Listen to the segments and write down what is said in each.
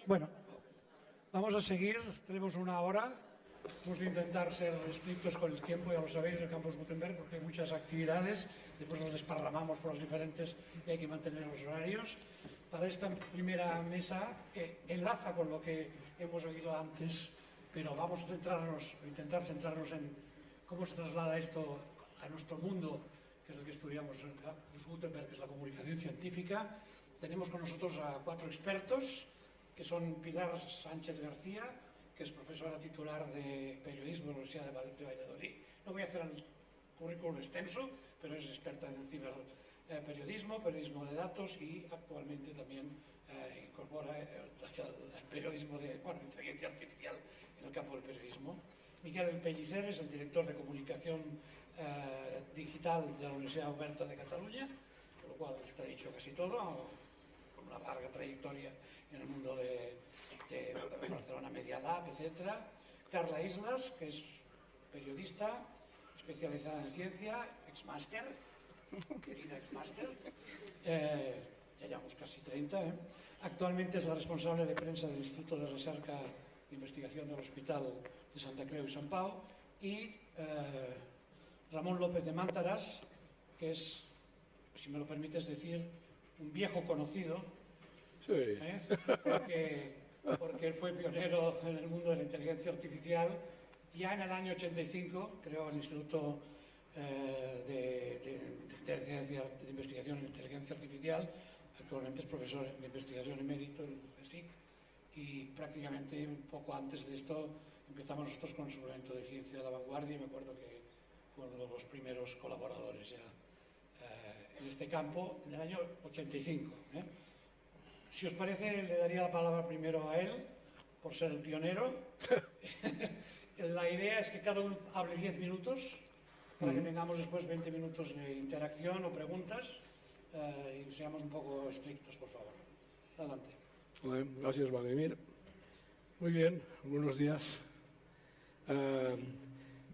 Bueno, vamos a seguir, tenemos una hora. Vamos a intentar ser estrictos con el tiempo, ya lo sabéis, el Campus Gutenberg, porque hay muchas actividades, después nos desparramamos por las diferentes y hay que mantener los horarios. Para esta primera mesa, que enlaza con lo que hemos oído antes, pero vamos a centrarnos, o intentar centrarnos en cómo se traslada esto a nuestro mundo, que es el que estudiamos en el Campus Gutenberg, que es la comunicación científica. Tenemos con nosotros a 4 expertos, que son Pilar Sánchez García, que es profesora titular de periodismo en la Universidad de Valladolid. No voy a hacer el currículum extenso, pero es experta en ciberperiodismo, periodismo de datos y actualmente también incorpora el periodismo de inteligencia artificial en el campo del periodismo. Miguel Pellicer es el director de comunicación digital de la Universidad Oberta de Cataluña, con lo cual está dicho casi todo, con una larga trayectoria en el mundo de Barcelona Media Lab, etc. Carla Islas, que es periodista, especializada en ciencia, ex-máster, querida ex-máster, ya llevamos casi 30. Actualmente es la responsable de prensa del Instituto de Recerca e Investigación del Hospital de Santa Creu y Sant Pau, y Ramón López de Mántaras, que es, si me lo permites decir, un viejo conocido, sí. Porque él fue pionero en el mundo de la inteligencia artificial. Ya en el año 85 creó el Instituto de Investigación en Inteligencia Artificial. Actualmente es profesor de investigación emérito en el CSIC, y prácticamente un poco antes de esto empezamos nosotros con el suplemento de Ciencia de la Vanguardia, y me acuerdo que fue uno de los primeros colaboradores ya en este campo en el año 85. Si os parece, le daría la palabra primero a él, por ser el pionero. La idea es que cada uno hable 10 minutos, para que tengamos después 20 minutos de interacción o preguntas, y seamos un poco estrictos, por favor. Adelante. Gracias, Vladimir. Muy bien, buenos días.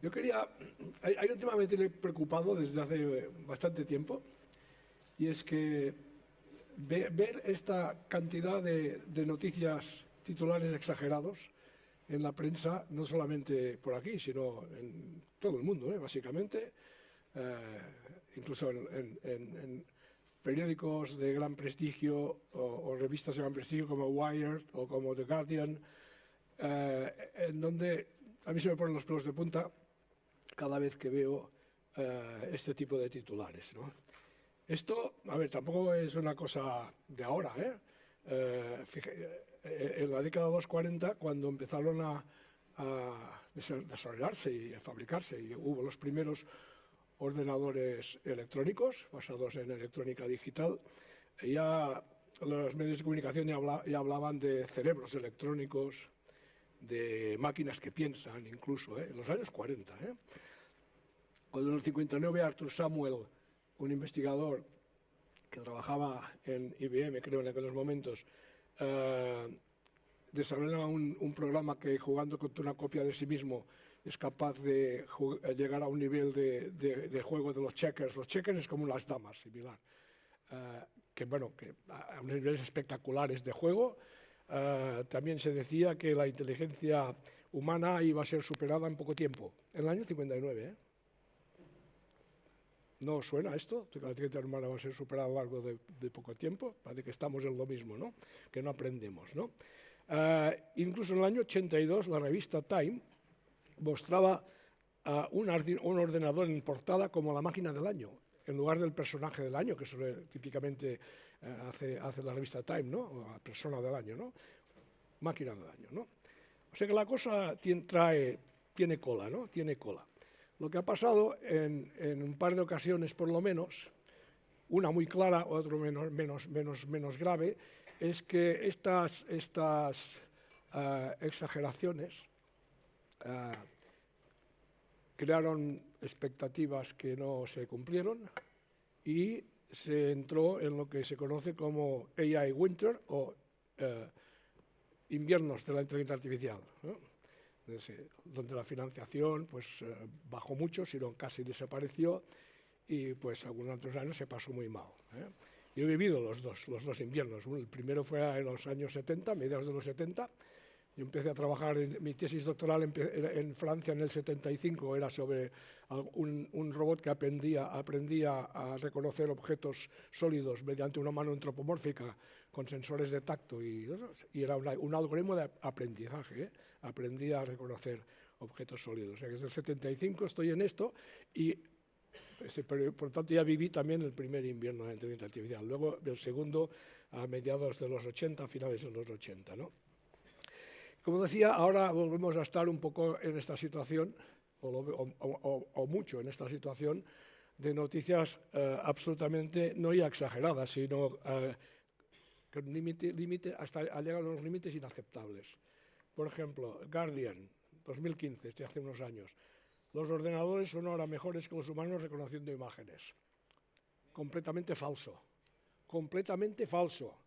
Yo quería... Hay un tema que me tiene preocupado desde hace bastante tiempo, y es que ver esta cantidad de noticias, titulares exagerados en la prensa, no solamente por aquí, sino en todo el mundo, básicamente, incluso en periódicos de gran prestigio o revistas de gran prestigio como Wired o como The Guardian, en donde a mí se me ponen los pelos de punta cada vez que veo este tipo de titulares, ¿no? Esto, a ver, tampoco es una cosa de ahora, en la década de los 40, cuando empezaron a desarrollarse y a fabricarse, y hubo los primeros ordenadores electrónicos basados en electrónica digital, ya los medios de comunicación ya hablaban de cerebros electrónicos, de máquinas que piensan, incluso, en los años 40. Cuando en el 59 Arthur Samuel, un investigador que trabajaba en IBM, creo, en aquellos momentos, desarrollaba un programa que, jugando contra una copia de sí mismo, es capaz de llegar a un nivel de juego de los checkers. Los checkers es como las damas, similar. Que a unos niveles espectaculares de juego. También se decía que la inteligencia humana iba a ser superada en poco tiempo, en el año 59. ¿No os suena esto? Que la inteligencia humana va a ser superada a lo largo de poco tiempo. Parece que estamos en lo mismo, ¿no? Que no aprendemos, ¿no? Incluso en el año 82 la revista Time mostraba un ordenador en portada como la máquina del año, en lugar del personaje del año, que típicamente hace la revista Time, ¿no? O la persona del año, ¿no? Máquina del año, ¿no? O sea que la cosa tiene cola, ¿no? Tiene cola. Lo que ha pasado en un par de ocasiones, por lo menos, una muy clara, otra menos grave, es que estas exageraciones crearon expectativas que no se cumplieron, y se entró en lo que se conoce como AI Winter, o inviernos de la inteligencia artificial, ¿no? Donde la financiación bajó mucho, sino casi desapareció, y algunos otros años se pasó muy mal. Yo he vivido los dos inviernos. El primero fue en los años 70, mediados de los 70. Yo empecé a trabajar, mi tesis doctoral en Francia en el 75, era sobre un robot que aprendía a reconocer objetos sólidos mediante una mano antropomórfica con sensores de tacto y era un algoritmo de aprendizaje, ¿eh? Aprendía a reconocer objetos sólidos. O sea que desde el 75 estoy en esto y por tanto ya viví también el primer invierno de la inteligencia artificial. Luego el segundo a mediados de los 80, finales de los 80, ¿no? Como decía, ahora volvemos a estar un poco en esta situación, o mucho en esta situación, de noticias absolutamente no ya exageradas, sino con límite hasta llegar a los límites inaceptables. Por ejemplo, Guardian, 2015, hace unos años. Los ordenadores son ahora mejores que los humanos reconociendo imágenes. Completamente falso. Completamente falso.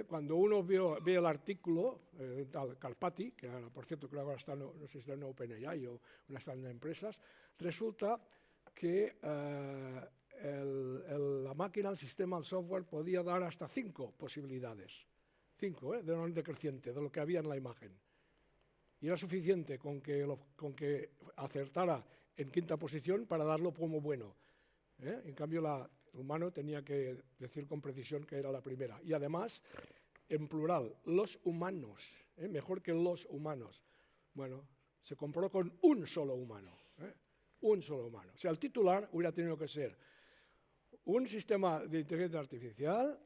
Cuando uno ve el artículo, tal Karpati, que ahora, por cierto, creo que ahora está, no sé si está en OpenAI o una stand de empresas, resulta que la máquina, el sistema, el software podía dar hasta 5 posibilidades. 5, de orden decreciente, de lo que había en la imagen. Y era suficiente con que acertara en quinta posición para darlo como bueno. En cambio, el humano tenía que decir con precisión que era la primera. Y además, en plural, los humanos, mejor que los humanos. Bueno, se comprobó con un solo humano. Un solo humano. O sea, el titular hubiera tenido que ser un sistema de inteligencia artificial,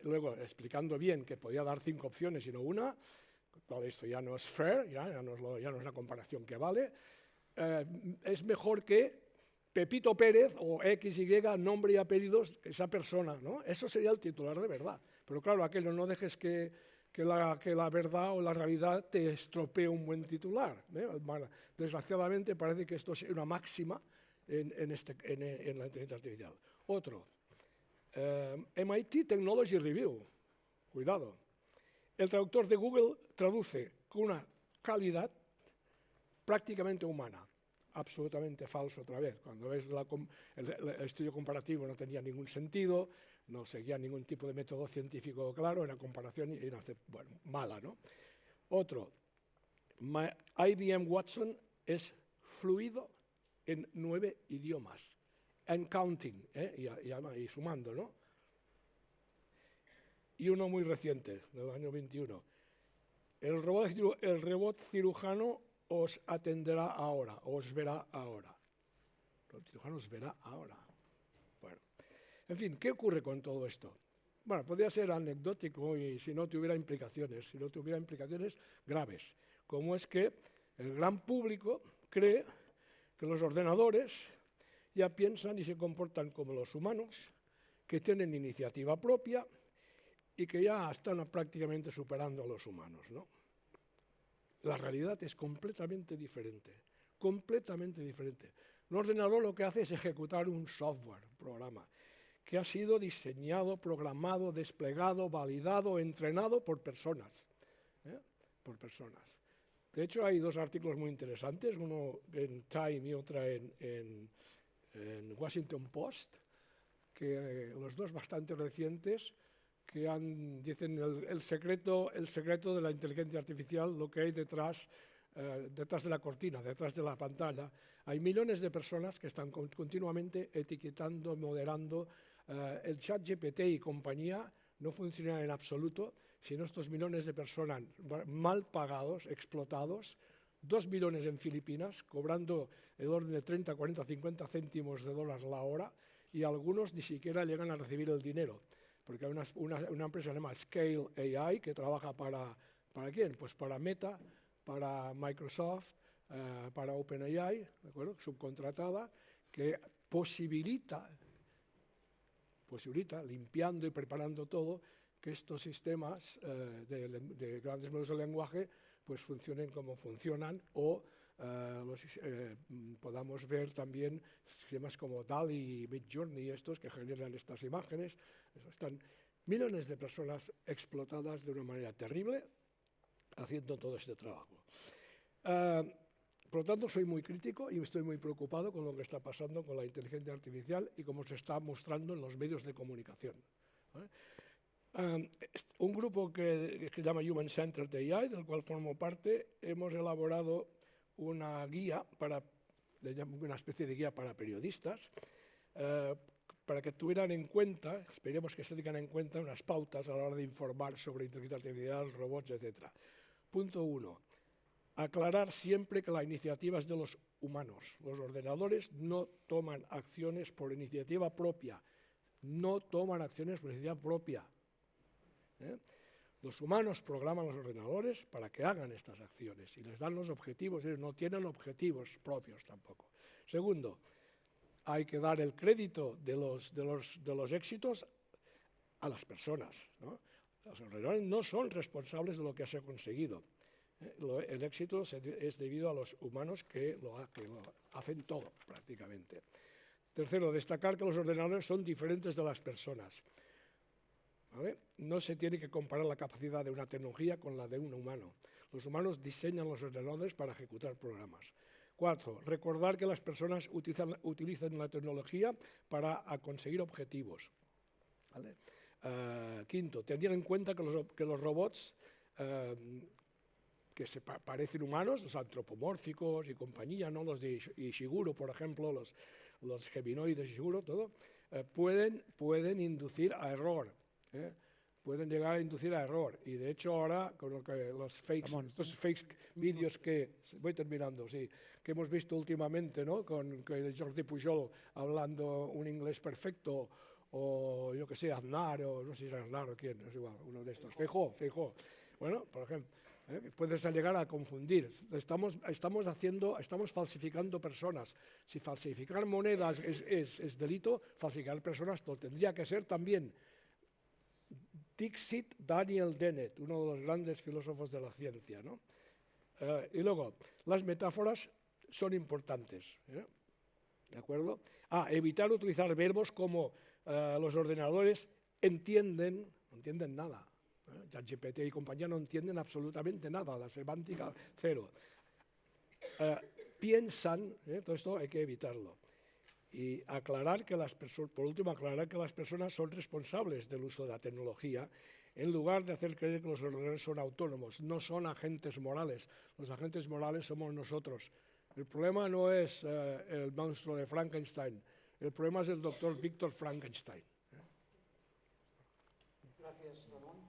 luego explicando bien que podía dar 5 opciones y no una. Esto ya no es fair, ya no es una comparación que vale. Es mejor que Pepito Pérez o XY, nombre y apellidos, esa persona, ¿no? Eso sería el titular de verdad. Pero claro, aquello no dejes que la verdad o la realidad te estropee un buen titular, ¿eh? Desgraciadamente parece que esto es una máxima en la inteligencia artificial. Otro, MIT Technology Review, cuidado. El traductor de Google traduce con una calidad prácticamente humana. Absolutamente falso otra vez. Cuando ves el estudio comparativo no tenía ningún sentido, no seguía ningún tipo de método científico claro, era comparación mala, ¿no? Otro, IBM Watson es fluido en 9 idiomas, and counting, y sumando, ¿no? Y uno muy reciente, del año 21. El robot cirujano os atenderá ahora, os verá ahora. El cirujano os verá ahora. Bueno, en fin, ¿qué ocurre con todo esto? Bueno, podría ser anecdótico y si no tuviera implicaciones graves, como es que el gran público cree que los ordenadores ya piensan y se comportan como los humanos, que tienen iniciativa propia y que ya están prácticamente superando a los humanos, ¿no? La realidad es completamente diferente, completamente diferente. Un ordenador lo que hace es ejecutar un software, un programa, que ha sido diseñado, programado, desplegado, validado, entrenado por personas. Por personas. De hecho, hay 2 artículos muy interesantes, uno en Time y otro en Washington Post, que los 2 bastante recientes, que dicen el secreto de la inteligencia artificial, lo que hay detrás de la cortina, detrás de la pantalla. Hay millones de personas que están continuamente etiquetando, moderando. El ChatGPT y compañía no funcionan en absoluto sino estos millones de personas mal pagados, explotados, 2 millones en Filipinas, cobrando el orden de 30, 40, 50 céntimos de dólar la hora, y algunos ni siquiera llegan a recibir el dinero. Porque hay una empresa llamada Scale AI que trabaja ¿para quién? Pues para Meta, para Microsoft, para OpenAI, ¿de acuerdo? Subcontratada, que posibilita, limpiando y preparando todo, que estos sistemas de grandes modelos de lenguaje pues funcionen como funcionan o podamos ver también sistemas como DALL-E y Midjourney, estos que generan estas imágenes. Están millones de personas explotadas de una manera terrible haciendo todo este trabajo. Por lo tanto, soy muy crítico y estoy muy preocupado con lo que está pasando con la inteligencia artificial y cómo se está mostrando en los medios de comunicación. Un grupo que se llama Human Centered AI, del cual formo parte, hemos elaborado una guía, una especie de guía para periodistas, para que tuvieran en cuenta, esperemos que se tengan en cuenta, unas pautas a la hora de informar sobre inteligencia artificial, robots, etc. Punto 1. Aclarar siempre que la iniciativa es de los humanos. Los ordenadores no toman acciones por iniciativa propia. No toman acciones por iniciativa propia. Los humanos programan los ordenadores para que hagan estas acciones y les dan los objetivos. Ellos no tienen objetivos propios tampoco. Segundo, hay que dar el crédito de los éxitos a las personas, ¿no? Los ordenadores no son responsables de lo que se ha conseguido. El éxito es debido a los humanos que lo hacen todo, prácticamente. Tercero, destacar que los ordenadores son diferentes de las personas. ¿Vale? No se tiene que comparar la capacidad de una tecnología con la de un humano. Los humanos diseñan los ordenadores para ejecutar programas. 4. Recordar que las personas utilizan la tecnología para conseguir objetivos. ¿Vale? 5. Tener en cuenta que los robots que se parecen humanos, los antropomórficos y compañía, ¿no? Los de Ishiguro, por ejemplo, los geminoides de Ishiguro, todo, pueden inducir a error. Pueden llegar a inducir a error. Y de hecho ahora, con estos fakes vídeos que, voy terminando, sí, que hemos visto últimamente, ¿no? Con Jordi Pujol hablando un inglés perfecto, o yo que sé, Aznar, o no sé si es Aznar o quién, es igual, uno de estos, Feijóo. Bueno, por ejemplo, puedes llegar a confundir. Estamos falsificando personas. Si falsificar monedas es delito, falsificar personas lo tendría que ser también. Dixit Daniel Dennett, uno de los grandes filósofos de la ciencia, ¿no? Y luego, las metáforas son importantes, ¿de acuerdo? Evitar utilizar verbos como los ordenadores entienden nada. ChatGPT y compañía no entienden absolutamente nada, la semántica cero. Piensan, todo esto hay que evitarlo. Y aclarar que por último, aclarar que las personas son responsables del uso de la tecnología, en lugar de hacer creer que los ordenadores son autónomos, no son agentes morales. Los agentes morales somos nosotros. El problema no es el monstruo de Frankenstein, el problema es el doctor Víctor Frankenstein. Gracias, Ramón.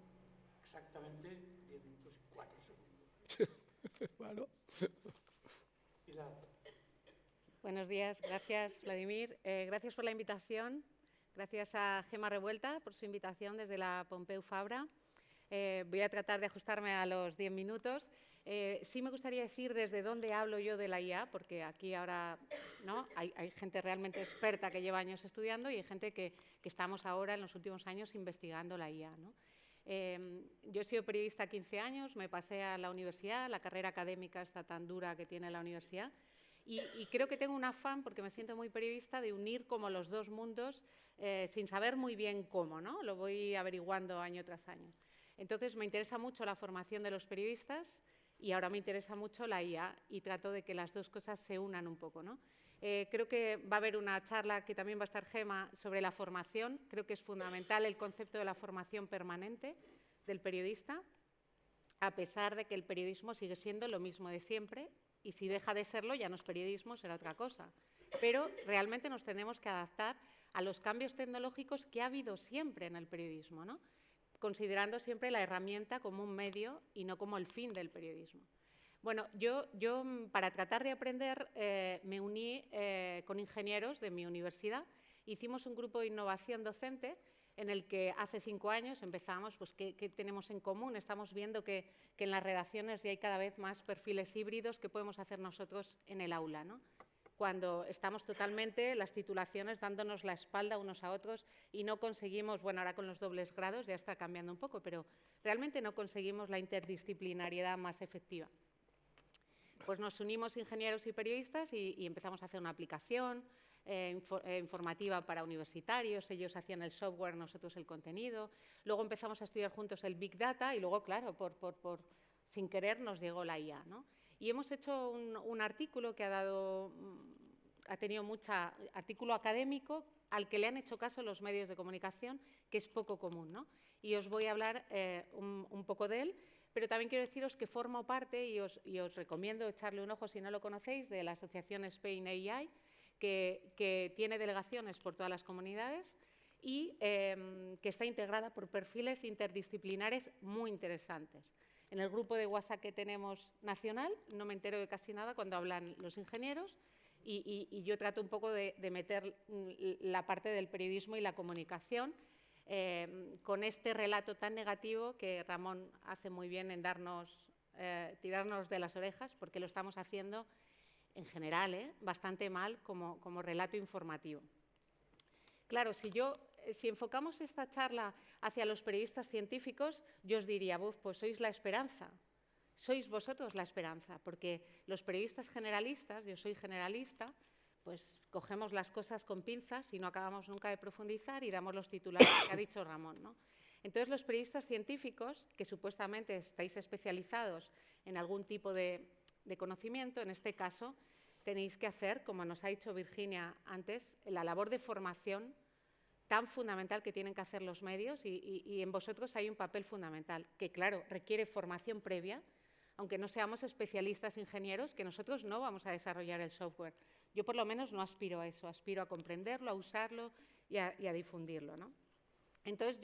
Exactamente 10 minutos y 4 segundos. Bueno. Pilar. Buenos días, gracias Vladimir. Gracias por la invitación, gracias a Gemma Revuelta por su invitación desde la Pompeu Fabra. Voy a tratar de ajustarme a los 10 minutos. Sí me gustaría decir desde dónde hablo yo de la IA, porque aquí ahora ¿no? hay gente realmente experta que lleva años estudiando y hay gente que estamos ahora en los últimos años investigando la IA, ¿no? Yo he sido periodista 15 años, me pasé a la universidad, la carrera académica está tan dura que tiene la universidad. Y creo que tengo un afán, porque me siento muy periodista, de unir como los dos mundos sin saber muy bien cómo, ¿no? Lo voy averiguando año tras año. Entonces, me interesa mucho la formación de los periodistas y ahora me interesa mucho la IA y trato de que las dos cosas se unan un poco, ¿no? Creo que va a haber una charla que también va a estar Gemma sobre la formación. Creo que es fundamental el concepto de la formación permanente del periodista, a pesar de que el periodismo sigue siendo lo mismo de siempre. Y si deja de serlo, ya no es periodismo, será otra cosa. Pero realmente nos tenemos que adaptar a los cambios tecnológicos que ha habido siempre en el periodismo, ¿no? Considerando siempre la herramienta como un medio y no como el fin del periodismo. Bueno, yo para tratar de aprender me uní con ingenieros de mi universidad. Hicimos un grupo de innovación docente en el que hace 5 años empezamos, pues, ¿qué tenemos en común? Estamos viendo que en las redacciones ya hay cada vez más perfiles híbridos que podemos hacer nosotros en el aula, ¿no? Cuando estamos totalmente, las titulaciones, dándonos la espalda unos a otros y no conseguimos, bueno, ahora con los dobles grados ya está cambiando un poco, pero realmente no conseguimos la interdisciplinariedad más efectiva. Pues nos unimos ingenieros y periodistas y empezamos a hacer una aplicación informativa para universitarios, ellos hacían el software, nosotros el contenido. Luego empezamos a estudiar juntos el Big Data y luego, claro, sin querer nos llegó la IA, ¿no? Y hemos hecho un artículo que ha tenido artículo académico al que le han hecho caso los medios de comunicación, que es poco común, ¿no? Y os voy a hablar un poco de él, pero también quiero deciros que formo parte, y os recomiendo echarle un ojo si no lo conocéis, de la asociación Spain AI, que tiene delegaciones por todas las comunidades y que está integrada por perfiles interdisciplinares muy interesantes. En el grupo de WhatsApp que tenemos nacional no me entero de casi nada cuando hablan los ingenieros, y yo trato un poco de meter la parte del periodismo y la comunicación con este relato tan negativo que Ramón hace muy bien en tirarnos de las orejas, porque lo estamos haciendo en general bastante mal como relato informativo. Claro, si enfocamos esta charla hacia los periodistas científicos, yo os diría, pues sois la esperanza. Sois vosotros la esperanza, porque los periodistas generalistas, yo soy generalista, pues cogemos las cosas con pinzas y no acabamos nunca de profundizar y damos los titulares que ha dicho Ramón, ¿no? Entonces, los periodistas científicos, que supuestamente estáis especializados en algún tipo de conocimiento, en este caso, tenéis que hacer, como nos ha dicho Virginia antes, la labor de formación tan fundamental que tienen que hacer los medios, y en vosotros hay un papel fundamental, que claro, requiere formación previa, aunque no seamos especialistas ingenieros, que nosotros no vamos a desarrollar el software. Yo por lo menos no aspiro a eso, aspiro a comprenderlo, a usarlo y a difundirlo, ¿no? Entonces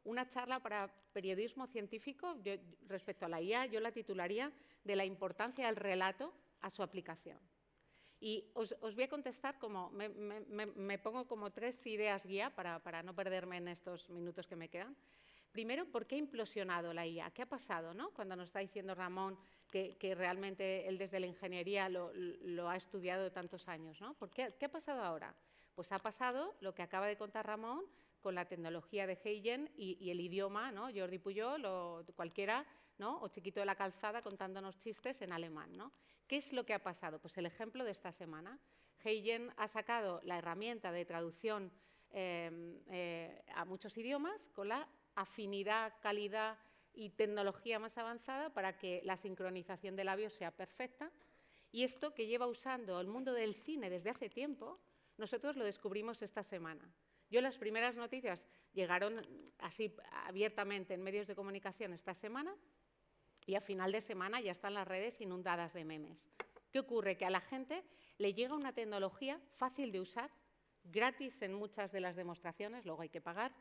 una charla para periodismo científico, respecto a la IA, yo la titularía de la importancia del relato a su aplicación. Y os voy a contestar, me pongo como 3 ideas guía para no perderme en estos minutos que me quedan. Primero, ¿por qué ha implosionado la IA? ¿Qué ha pasado, ¿no? Cuando nos está diciendo Ramón que realmente él desde la ingeniería lo ha estudiado tantos años, ¿no? ¿Qué ha pasado ahora? Pues ha pasado lo que acaba de contar Ramón con la tecnología de Heijen y el idioma, ¿no? Jordi Pujol o cualquiera, ¿no? O Chiquito de la Calzada contándonos chistes en alemán, ¿no? ¿Qué es lo que ha pasado? Pues el ejemplo de esta semana. Heijen ha sacado la herramienta de traducción a muchos idiomas con la afinidad, calidad y tecnología más avanzada para que la sincronización de labios sea perfecta. Y esto, que lleva usando el mundo del cine desde hace tiempo, nosotros lo descubrimos esta semana. Las primeras noticias llegaron así abiertamente en medios de comunicación esta semana, y a final de semana ya están las redes inundadas de memes. ¿Qué ocurre? Que a la gente le llega una tecnología fácil de usar, gratis en muchas de las demostraciones, luego hay que pagar,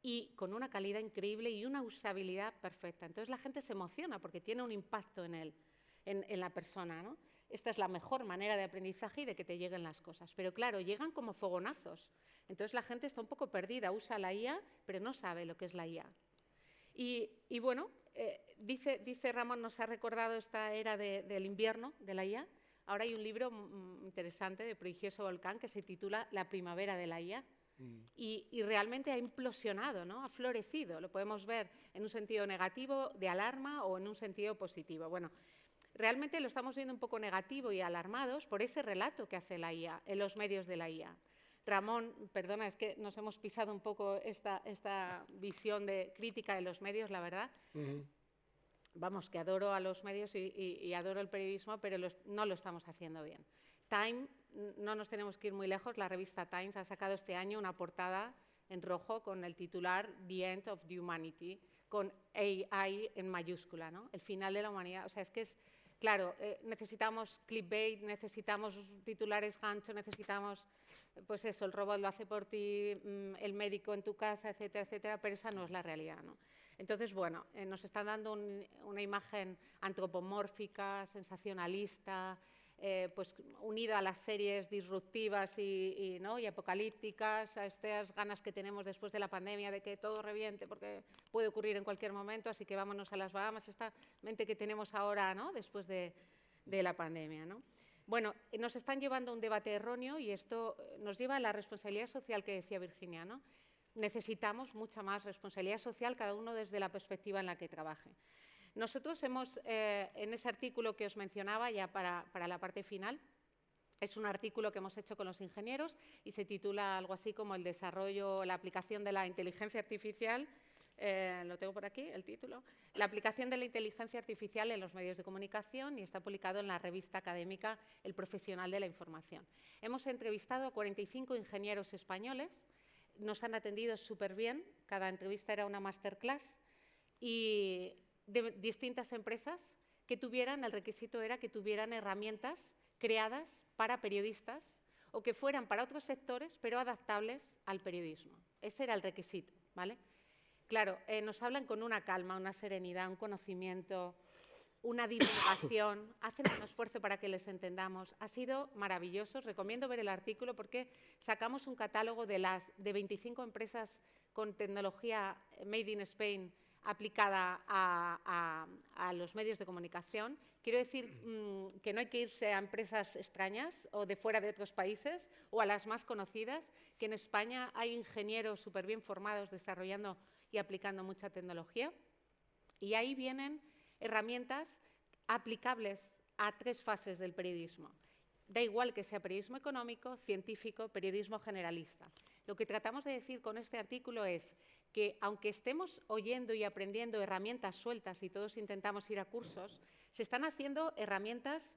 y con una calidad increíble y una usabilidad perfecta. Entonces la gente se emociona porque tiene un impacto en la persona, ¿no? Esta es la mejor manera de aprendizaje y de que te lleguen las cosas. Pero claro, llegan como fogonazos. Entonces la gente está un poco perdida, usa la IA, pero no sabe lo que es la IA. Y bueno, dice Ramón, nos ha recordado esta era del invierno de la IA. Ahora hay un libro interesante de Prodigioso Volcán que se titula La primavera de la IA. Y realmente ha implosionado, ¿no? Ha florecido. Lo podemos ver en un sentido negativo, de alarma, o en un sentido positivo. Bueno, realmente lo estamos viendo un poco negativo y alarmados por ese relato que hace la IA en los medios de la IA. Ramón, perdona, es que nos hemos pisado un poco esta visión de crítica de los medios, la verdad. Vamos, que adoro a los medios y adoro el periodismo, pero no lo estamos haciendo bien. Time, no nos tenemos que ir muy lejos, la revista Times ha sacado este año una portada en rojo con el titular The End of the Humanity, con AI en mayúscula, ¿no? El final de la humanidad. O sea, es que es, claro, necesitamos clickbait, necesitamos titulares gancho, necesitamos, pues eso, el robot lo hace por ti, el médico en tu casa, etcétera, etcétera, pero esa no es la realidad, ¿no? Entonces, bueno, nos están dando una imagen antropomórfica, sensacionalista, pues unida a las series disruptivas y apocalípticas, a estas ganas que tenemos después de la pandemia de que todo reviente porque puede ocurrir en cualquier momento, así que vámonos a las Bahamas, esta mente que tenemos ahora, ¿no? Después de la pandemia, ¿no? Bueno, nos están llevando a un debate erróneo y esto nos lleva a la responsabilidad social que decía Virginia, ¿no? Necesitamos mucha más responsabilidad social, cada uno desde la perspectiva en la que trabaje. Nosotros hemos, en ese artículo que os mencionaba, ya para la parte final, es un artículo que hemos hecho con los ingenieros y se titula algo así como el desarrollo, la aplicación de la inteligencia artificial lo tengo por aquí, el título, la aplicación de la inteligencia artificial en los medios de comunicación, y está publicado en la revista académica El Profesional de la Información. Hemos entrevistado a 45 ingenieros españoles, nos han atendido súper bien, cada entrevista era una masterclass, y de distintas empresas que tuvieran, el requisito era que tuvieran herramientas creadas para periodistas o que fueran para otros sectores, pero adaptables al periodismo. Ese era el requisito, ¿vale? Claro, nos hablan con una calma, una serenidad, un conocimiento, una divulgación, hacen un esfuerzo para que les entendamos. Ha sido maravilloso, os recomiendo ver el artículo porque sacamos un catálogo de 25 empresas con tecnología Made in Spain aplicada a los medios de comunicación. Quiero decir que no hay que irse a empresas extrañas o de fuera de otros países o a las más conocidas, que en España hay ingenieros súper bien formados desarrollando y aplicando mucha tecnología. Y ahí vienen herramientas aplicables a 3 fases del periodismo. Da igual que sea periodismo económico, científico, periodismo generalista. Lo que tratamos de decir con este artículo es que, aunque estemos oyendo y aprendiendo herramientas sueltas y todos intentamos ir a cursos, se están haciendo herramientas,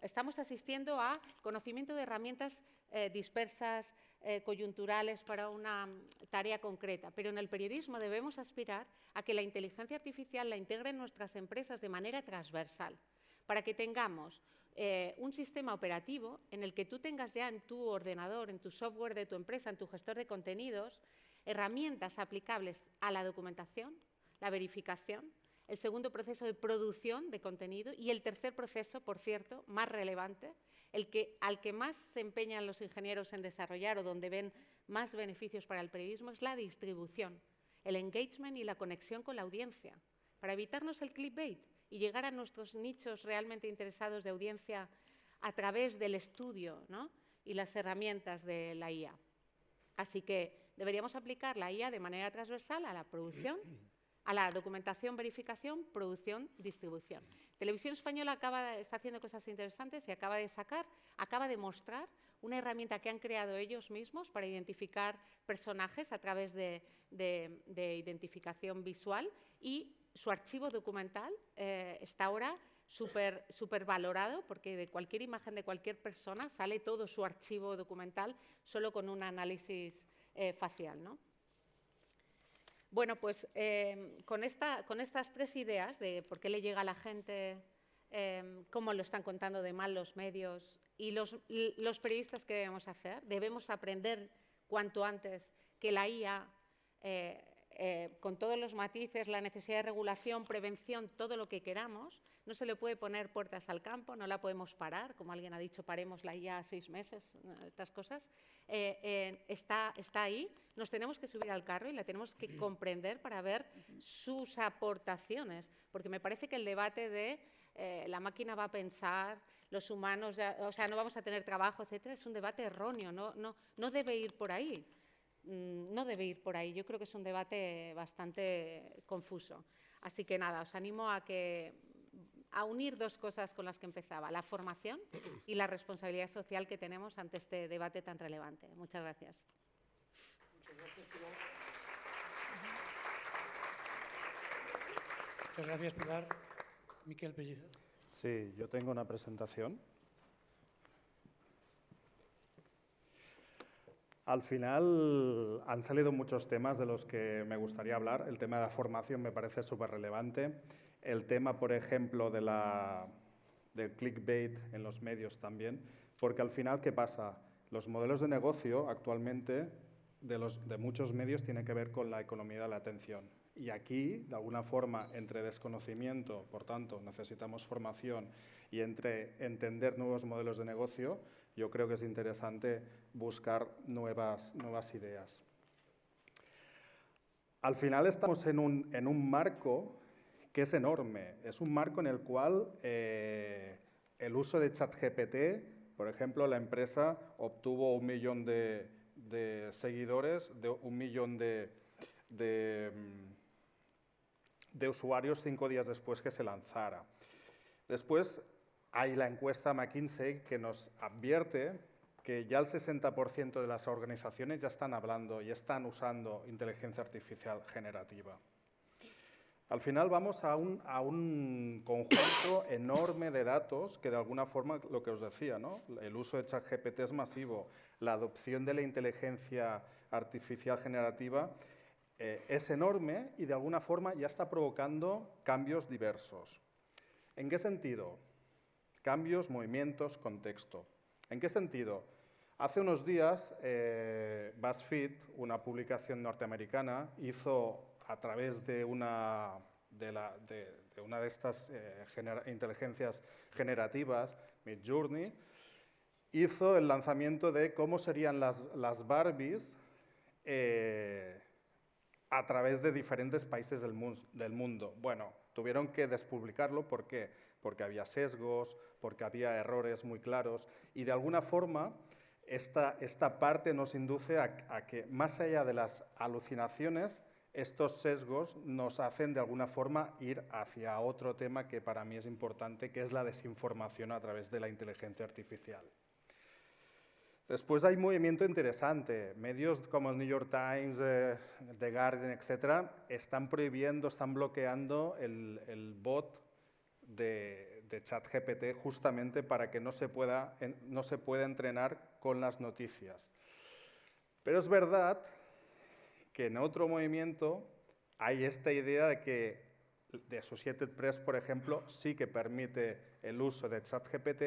estamos asistiendo a conocimiento de herramientas dispersas, coyunturales para una tarea concreta. Pero en el periodismo debemos aspirar a que la inteligencia artificial la integre en nuestras empresas de manera transversal, para que tengamos un sistema operativo en el que tú tengas ya en tu ordenador, en tu software de tu empresa, en tu gestor de contenidos, herramientas aplicables a la documentación, la verificación, el segundo proceso de producción de contenido y el tercer proceso, por cierto, más relevante, al que más se empeñan los ingenieros en desarrollar o donde ven más beneficios para el periodismo, es la distribución, el engagement y la conexión con la audiencia, para evitarnos el clickbait y llegar a nuestros nichos realmente interesados de audiencia a través del estudio, ¿no?, y las herramientas de la IA. Así que deberíamos aplicar la IA de manera transversal a la producción, a la documentación, verificación, producción, distribución. Televisión Española está haciendo cosas interesantes y acaba de mostrar una herramienta que han creado ellos mismos para identificar personajes a través de identificación visual, y su archivo documental está ahora súper valorado, porque de cualquier imagen de cualquier persona sale todo su archivo documental solo con un análisis facial, ¿no? Bueno, pues con estas 3 ideas de por qué le llega a la gente, cómo lo están contando de mal los medios y los periodistas, ¿qué debemos hacer? Debemos aprender cuanto antes que la IA, con todos los matices, la necesidad de regulación, prevención, todo lo que queramos, no se le puede poner puertas al campo, no la podemos parar, como alguien ha dicho, paremos la IA 6 meses, estas cosas. Está ahí, nos tenemos que subir al carro y la tenemos que comprender para ver sus aportaciones, porque me parece que el debate de la máquina va a pensar, los humanos, no vamos a tener trabajo, etcétera, es un debate erróneo, no debe ir por ahí. No debe ir por ahí. Yo creo que es un debate bastante confuso. Así que nada, os animo a unir 2 cosas con las que empezaba, la formación y la responsabilidad social que tenemos ante este debate tan relevante. Muchas gracias. Muchas gracias, Pilar. Muchas gracias, Pilar. Miquel Pellicer. Sí, yo tengo una presentación. Al final han salido muchos temas de los que me gustaría hablar. El tema de la formación me parece súper relevante. El tema, por ejemplo, del clickbait en los medios también. Porque al final, ¿qué pasa? Los modelos de negocio actualmente de muchos medios tienen que ver con la economía de la atención. Y aquí, de alguna forma, entre desconocimiento, por tanto, necesitamos formación, y entre entender nuevos modelos de negocio, yo creo que es interesante buscar nuevas ideas. Al final estamos en un marco que es enorme. Es un marco en el cual el uso de ChatGPT, por ejemplo, la empresa obtuvo 1 millón de seguidores, 1 millón de usuarios 5 días después que se lanzara. Después hay la encuesta McKinsey que nos advierte que ya el 60% de las organizaciones ya están hablando y están usando inteligencia artificial generativa. Al final vamos a un conjunto enorme de datos que de alguna forma, lo que os decía, ¿no? El uso de ChatGPT es masivo, la adopción de la inteligencia artificial generativa es enorme y de alguna forma ya está provocando cambios diversos. ¿En qué sentido? Cambios, movimientos, contexto. ¿En qué sentido? Hace unos días BuzzFeed, una publicación norteamericana, hizo a través de una de estas inteligencias generativas, Midjourney, hizo el lanzamiento de cómo serían las Barbies a través de diferentes países del mundo. Bueno, tuvieron que despublicarlo, ¿por qué? Porque había sesgos, porque había errores muy claros y de alguna forma esta parte nos induce a que más allá de las alucinaciones, estos sesgos nos hacen de alguna forma ir hacia otro tema que para mí es importante, que es la desinformación a través de la inteligencia artificial. Después hay movimiento interesante. Medios como el New York Times, The Guardian, etc., están prohibiendo, están bloqueando el bot de ChatGPT justamente para que no se pueda entrenar con las noticias. Pero es verdad que en otro movimiento hay esta idea de que de Associated Press, por ejemplo, sí que permite el uso de ChatGPT,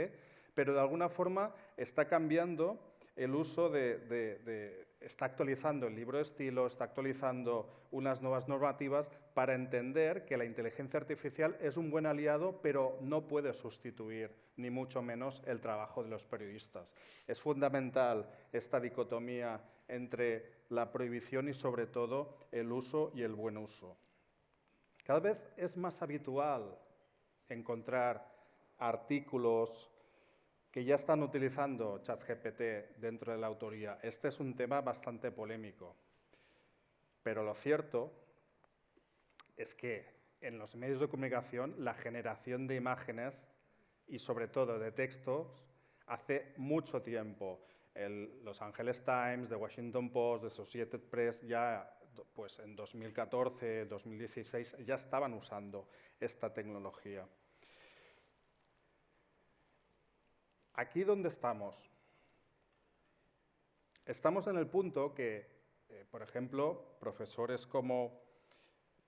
pero de alguna forma está cambiando el uso está actualizando el libro de estilo, está actualizando unas nuevas normativas para entender que la inteligencia artificial es un buen aliado, pero no puede sustituir, ni mucho menos, el trabajo de los periodistas. Es fundamental esta dicotomía entre la prohibición y, sobre todo, el uso y el buen uso. Cada vez es más habitual encontrar artículos que ya están utilizando ChatGPT dentro de la autoría. Este es un tema bastante polémico, pero lo cierto es que en los medios de comunicación la generación de imágenes y sobre todo de textos hace mucho tiempo. Los Angeles Times, The Washington Post, The Associated Press, ya pues en 2014, 2016 ya estaban usando esta tecnología. ¿Aquí dónde estamos? Estamos en el punto que, por ejemplo, profesores como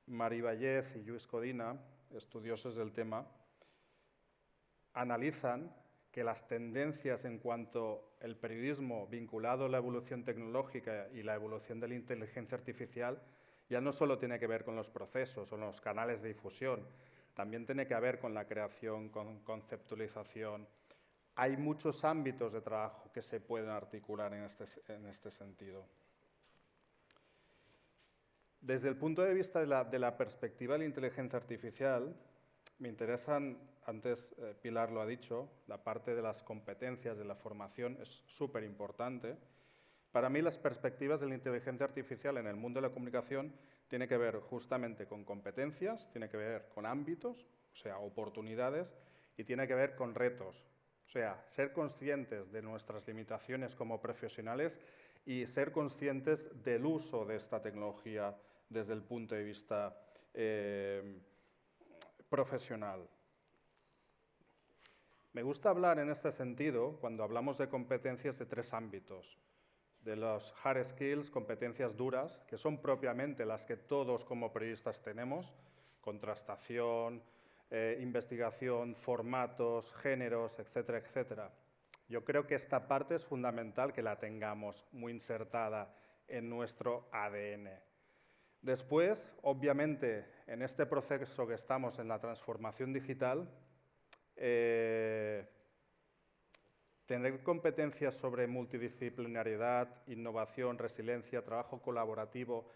Mari Vallès y Lluís Codina, estudiosos del tema, analizan que las tendencias en cuanto al periodismo vinculado a la evolución tecnológica y la evolución de la inteligencia artificial ya no solo tiene que ver con los procesos o los canales de difusión, también tiene que ver con la creación, con conceptualización. Hay muchos ámbitos de trabajo que se pueden articular en este sentido. Desde el punto de vista de la perspectiva de la inteligencia artificial, me interesan, antes Pilar lo ha dicho, la parte de las competencias de la formación es súper importante. Para mí las perspectivas de la inteligencia artificial en el mundo de la comunicación tiene que ver justamente con competencias, tiene que ver con ámbitos, o sea, oportunidades, y tiene que ver con retos. O sea, ser conscientes de nuestras limitaciones como profesionales y ser conscientes del uso de esta tecnología desde el punto de vista profesional. Me gusta hablar en este sentido, cuando hablamos de competencias, de tres ámbitos. De los hard skills, competencias duras, que son propiamente las que todos como periodistas tenemos, contrastación, investigación, formatos, géneros, etcétera, etcétera. Yo creo que esta parte es fundamental que la tengamos muy insertada en nuestro ADN. Después, obviamente, en este proceso que estamos en la transformación digital, tener competencias sobre multidisciplinariedad, innovación, resiliencia, trabajo colaborativo.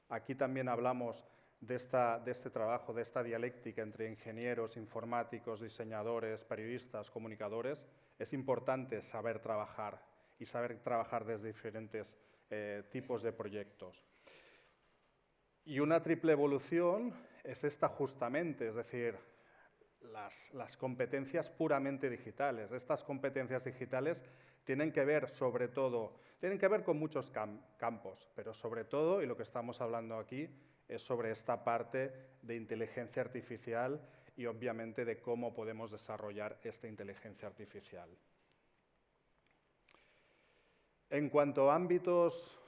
Aquí también hablamos de este trabajo, de esta dialéctica entre ingenieros, informáticos, diseñadores, periodistas, comunicadores. Es importante saber trabajar y saber trabajar desde diferentes tipos de proyectos. Y una triple evolución es esta justamente, es decir, las competencias puramente digitales. Estas competencias digitales tienen que ver sobre todo, tienen que ver con muchos campos, pero sobre todo, y lo que estamos hablando aquí, es sobre esta parte de inteligencia artificial y obviamente de cómo podemos desarrollar esta inteligencia artificial. En cuanto a ámbitos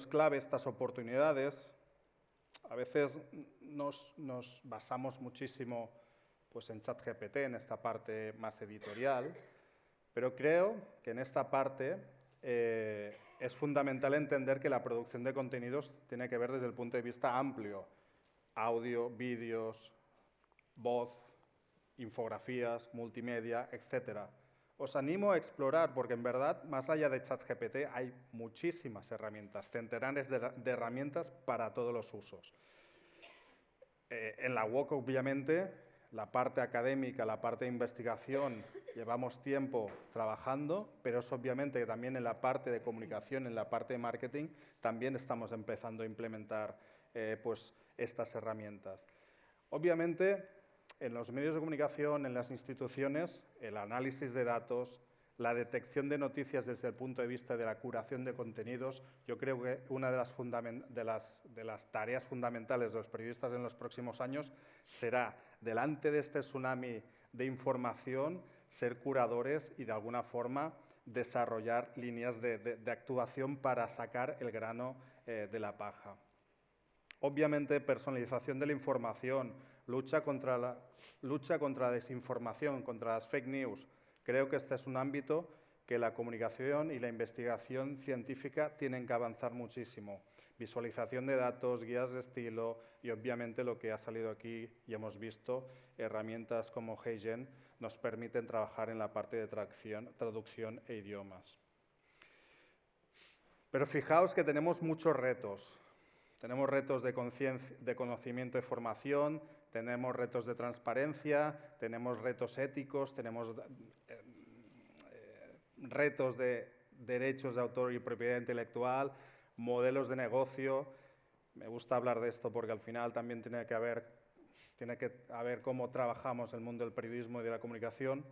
clave, estas oportunidades, a veces nos basamos muchísimo pues, en ChatGPT, en esta parte más editorial, pero creo que en esta parte es fundamental entender que la producción de contenidos tiene que ver desde el punto de vista amplio. Audio, vídeos, voz, infografías, multimedia, etcétera. Os animo a explorar, porque en verdad, más allá de ChatGPT, hay muchísimas herramientas, centenares de herramientas para todos los usos. En la UOC, obviamente, la parte académica, la parte de investigación, llevamos tiempo trabajando, pero es obviamente que también en la parte de comunicación, en la parte de marketing, también estamos empezando a implementar pues, estas herramientas. Obviamente, en los medios de comunicación, en las instituciones, el análisis de datos, la detección de noticias desde el punto de vista de la curación de contenidos, yo creo que una de las tareas fundamentales de los periodistas en los próximos años será, delante de este tsunami de información, ser curadores y de alguna forma desarrollar líneas de actuación para sacar el grano de la paja. Obviamente, personalización de la información, lucha contra la desinformación, contra las fake news. Creo que este es un ámbito que la comunicación y la investigación científica tienen que avanzar muchísimo. Visualización de datos, guías de estilo y obviamente lo que ha salido aquí y hemos visto, herramientas como HeyGen nos permiten trabajar en la parte de traducción e idiomas. Pero fijaos que tenemos muchos retos. Tenemos retos de conocimiento y formación, tenemos retos de transparencia, tenemos retos éticos, tenemos retos de derechos de autor y propiedad intelectual, modelos de negocio. Me gusta hablar de esto porque al final también tiene que haber cómo trabajamos el mundo del periodismo y de la comunicación,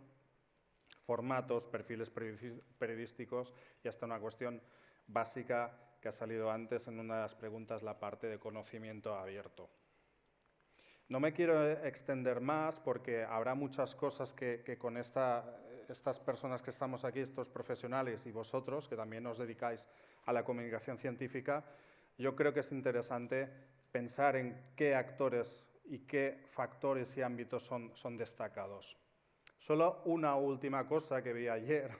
formatos, perfiles periodísticos y hasta una cuestión básica que ha salido antes en una de las preguntas, la parte de conocimiento abierto. No me quiero extender más porque habrá muchas cosas que con estas personas que estamos aquí, estos profesionales y vosotros, que también os dedicáis a la comunicación científica, yo creo que es interesante pensar en qué actores y qué factores y ámbitos son destacados. Solo una última cosa que vi ayer,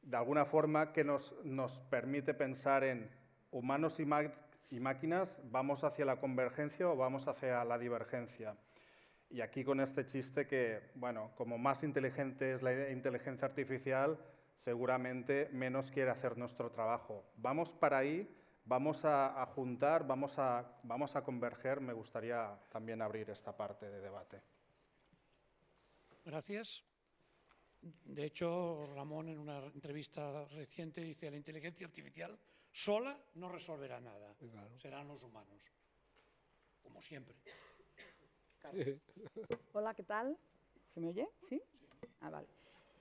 de alguna forma que nos permite pensar en humanos y máquinas, ¿vamos hacia la convergencia o vamos hacia la divergencia? Y aquí con este chiste que, bueno, como más inteligente es la inteligencia artificial, seguramente menos quiere hacer nuestro trabajo. Vamos para ahí, vamos a juntar, vamos a converger. Me gustaría también abrir esta parte de debate. Gracias. De hecho, Ramón en una entrevista reciente dice la inteligencia artificial sola no resolverá nada, claro. Serán los humanos, como siempre. Hola, ¿qué tal? ¿Se me oye? ¿Sí? Ah, vale.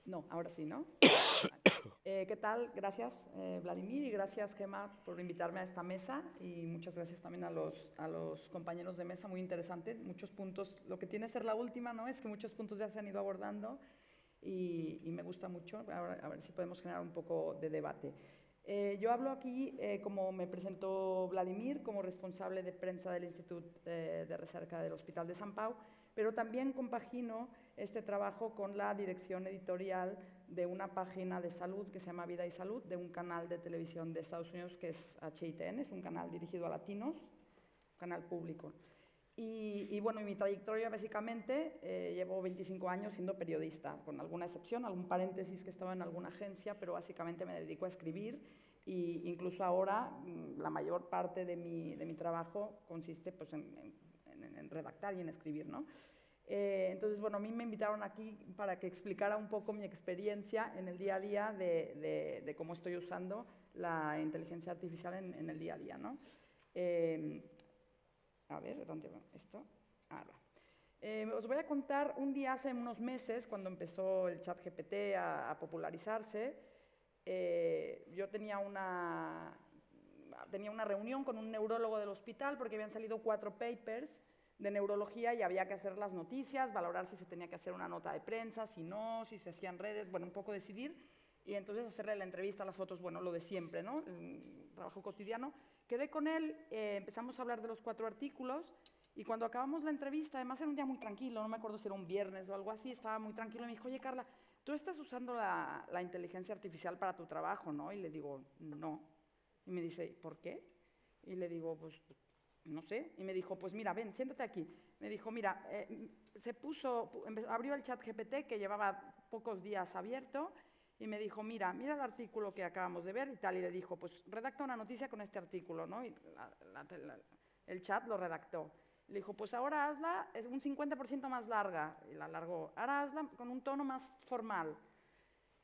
No, ahora sí, ¿no? Vale. ¿Qué tal? Gracias, Vladimir, y gracias, Gemma, por invitarme a esta mesa, y muchas gracias también a los compañeros de mesa, muy interesante, muchos puntos. Lo que tiene ser la última, ¿no?, es que muchos puntos ya se han ido abordando y me gusta mucho. Ahora, a ver si podemos generar un poco de debate. Yo hablo aquí, como me presentó Vladimir, como responsable de prensa del Instituto de Recerca del Hospital de Sant Pau, pero también compagino este trabajo con la dirección editorial de una página de salud que se llama Vida y Salud, de un canal de televisión de Estados Unidos que es HITN, es un canal dirigido a latinos, un canal público. Y bueno, en mi trayectoria básicamente llevo 25 años siendo periodista, con alguna excepción, algún paréntesis que estaba en alguna agencia, pero básicamente me dedico a escribir, e incluso ahora la mayor parte de mi trabajo consiste pues, en redactar y en escribir, ¿no? Entonces, bueno, a mí me invitaron aquí para que explicara un poco mi experiencia en el día a día de cómo estoy usando la inteligencia artificial en el día a día, ¿no? A ver, ¿dónde va esto? Ah, va. Os voy a contar un día hace unos meses, cuando empezó el ChatGPT a popularizarse, yo tenía una reunión con un neurólogo del hospital porque habían salido 4 papers de neurología y había que hacer las noticias, valorar si se tenía que hacer una nota de prensa, si no, si se hacían redes, bueno, un poco decidir. Y entonces hacerle la entrevista, las fotos, bueno, lo de siempre, ¿no? El trabajo cotidiano. Quedé con él, empezamos a hablar de los 4 artículos y cuando acabamos la entrevista, además era un día muy tranquilo, no me acuerdo si era un viernes o algo así, estaba muy tranquilo y me dijo, oye, Carla, tú estás usando la inteligencia artificial para tu trabajo, ¿no? Y le digo, no. Y me dice, ¿por qué? Y le digo, pues, no sé. Y me dijo, pues mira, ven, siéntate aquí. Me dijo, mira, abrió el ChatGPT que llevaba pocos días abierto y me dijo, mira el artículo que acabamos de ver y tal. Y le dijo, pues redacta una noticia con este artículo, ¿no? Y el chat lo redactó. Le dijo, pues ahora hazla, es un 50% más larga. Y la alargó. Ahora hazla con un tono más formal.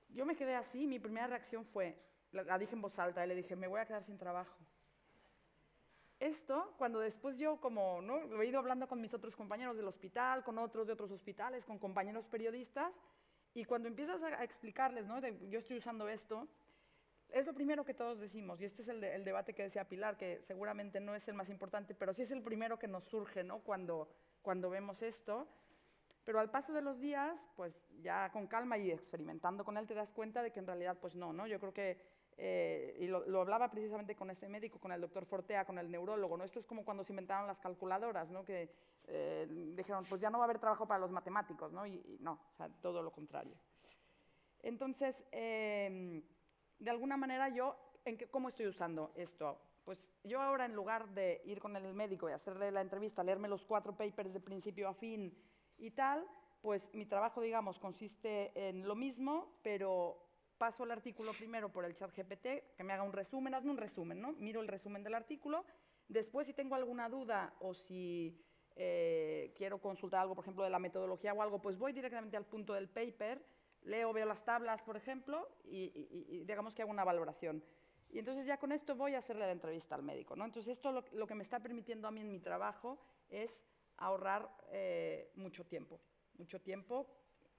Yo me quedé así, mi primera reacción fue, la dije en voz alta, y le dije, me voy a quedar sin trabajo. Esto, cuando después yo, como, ¿no? Lo he ido hablando con mis otros compañeros del hospital, con otros de otros hospitales, con compañeros periodistas, y cuando empiezas a explicarles, ¿no? Yo estoy usando esto, es lo primero que todos decimos, y este es el debate que decía Pilar, que seguramente no es el más importante, pero sí es el primero que nos surge, ¿no? Cuando vemos esto. Pero al paso de los días, pues ya con calma y experimentando con él, te das cuenta de que en realidad, pues no. Yo creo que, y lo hablaba precisamente con ese médico, con el doctor Fortea, con el neurólogo, ¿no? Esto es como cuando se inventaron las calculadoras, ¿no? Que dijeron, pues ya no va a haber trabajo para los matemáticos, ¿no? Y no, o sea, todo lo contrario. Entonces, de alguna manera ¿cómo estoy usando esto? Pues yo ahora, en lugar de ir con el médico y hacerle la entrevista, leerme los 4 papers de principio a fin y tal, pues mi trabajo, digamos, consiste en lo mismo, pero paso el artículo primero por el ChatGPT, que me haga un resumen, hazme un resumen, ¿no? Miro el resumen del artículo, después si tengo alguna duda o si quiero consultar algo, por ejemplo, de la metodología o algo, pues voy directamente al punto del paper, veo las tablas, por ejemplo, y digamos que hago una valoración. Y entonces ya con esto voy a hacerle la entrevista al médico, ¿no? Entonces esto lo que me está permitiendo a mí en mi trabajo es ahorrar mucho tiempo,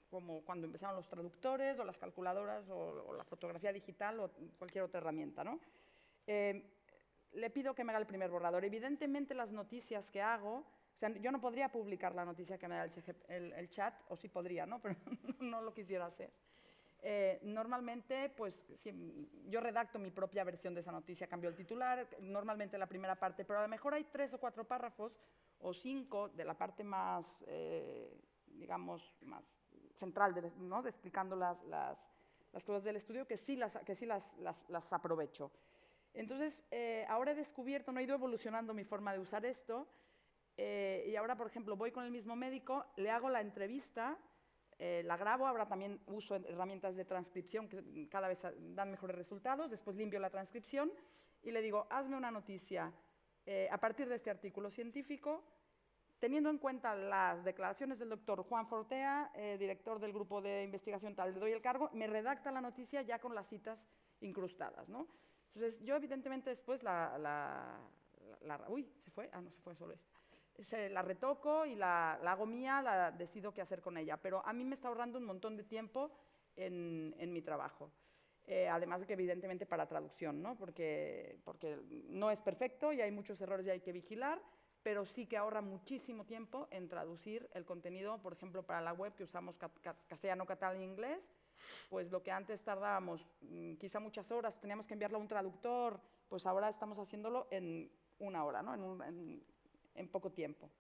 como cuando empezaron los traductores o las calculadoras o la fotografía digital o cualquier otra herramienta, ¿no? Le pido que me haga el primer borrador. Evidentemente las noticias que hago, o sea, yo no podría publicar la noticia que me da el chat, o sí podría, ¿no? Pero no lo quisiera hacer. Normalmente, pues, yo redacto mi propia versión de esa noticia, cambio el titular, normalmente la primera parte, pero a lo mejor hay 3 o 4 párrafos o 5 de la parte más, digamos, más central, ¿no? Explicando las cosas del estudio, que sí las aprovecho. Entonces, ahora he descubierto, no he ido evolucionando mi forma de usar esto, y ahora, por ejemplo, voy con el mismo médico, le hago la entrevista, la grabo, ahora también uso herramientas de transcripción que cada vez dan mejores resultados, después limpio la transcripción y le digo, hazme una noticia a partir de este artículo científico, teniendo en cuenta las declaraciones del doctor Juan Fortea, director del grupo de investigación tal, le doy el cargo, me redacta la noticia ya con las citas incrustadas, ¿no? Entonces, yo evidentemente después uy, ¿se fue? Ah, no, se fue solo esta. La retoco y la hago mía, decido qué hacer con ella, pero a mí me está ahorrando un montón de tiempo en mi trabajo. Además de que evidentemente para traducción, ¿no? Porque no es perfecto y hay muchos errores y hay que vigilar, pero sí que ahorra muchísimo tiempo en traducir el contenido, por ejemplo, para la web que usamos castellano, catalán e inglés, pues lo que antes tardábamos quizá muchas horas, teníamos que enviarlo a un traductor, pues ahora estamos haciéndolo en 1 hora, ¿no? En poco tiempo.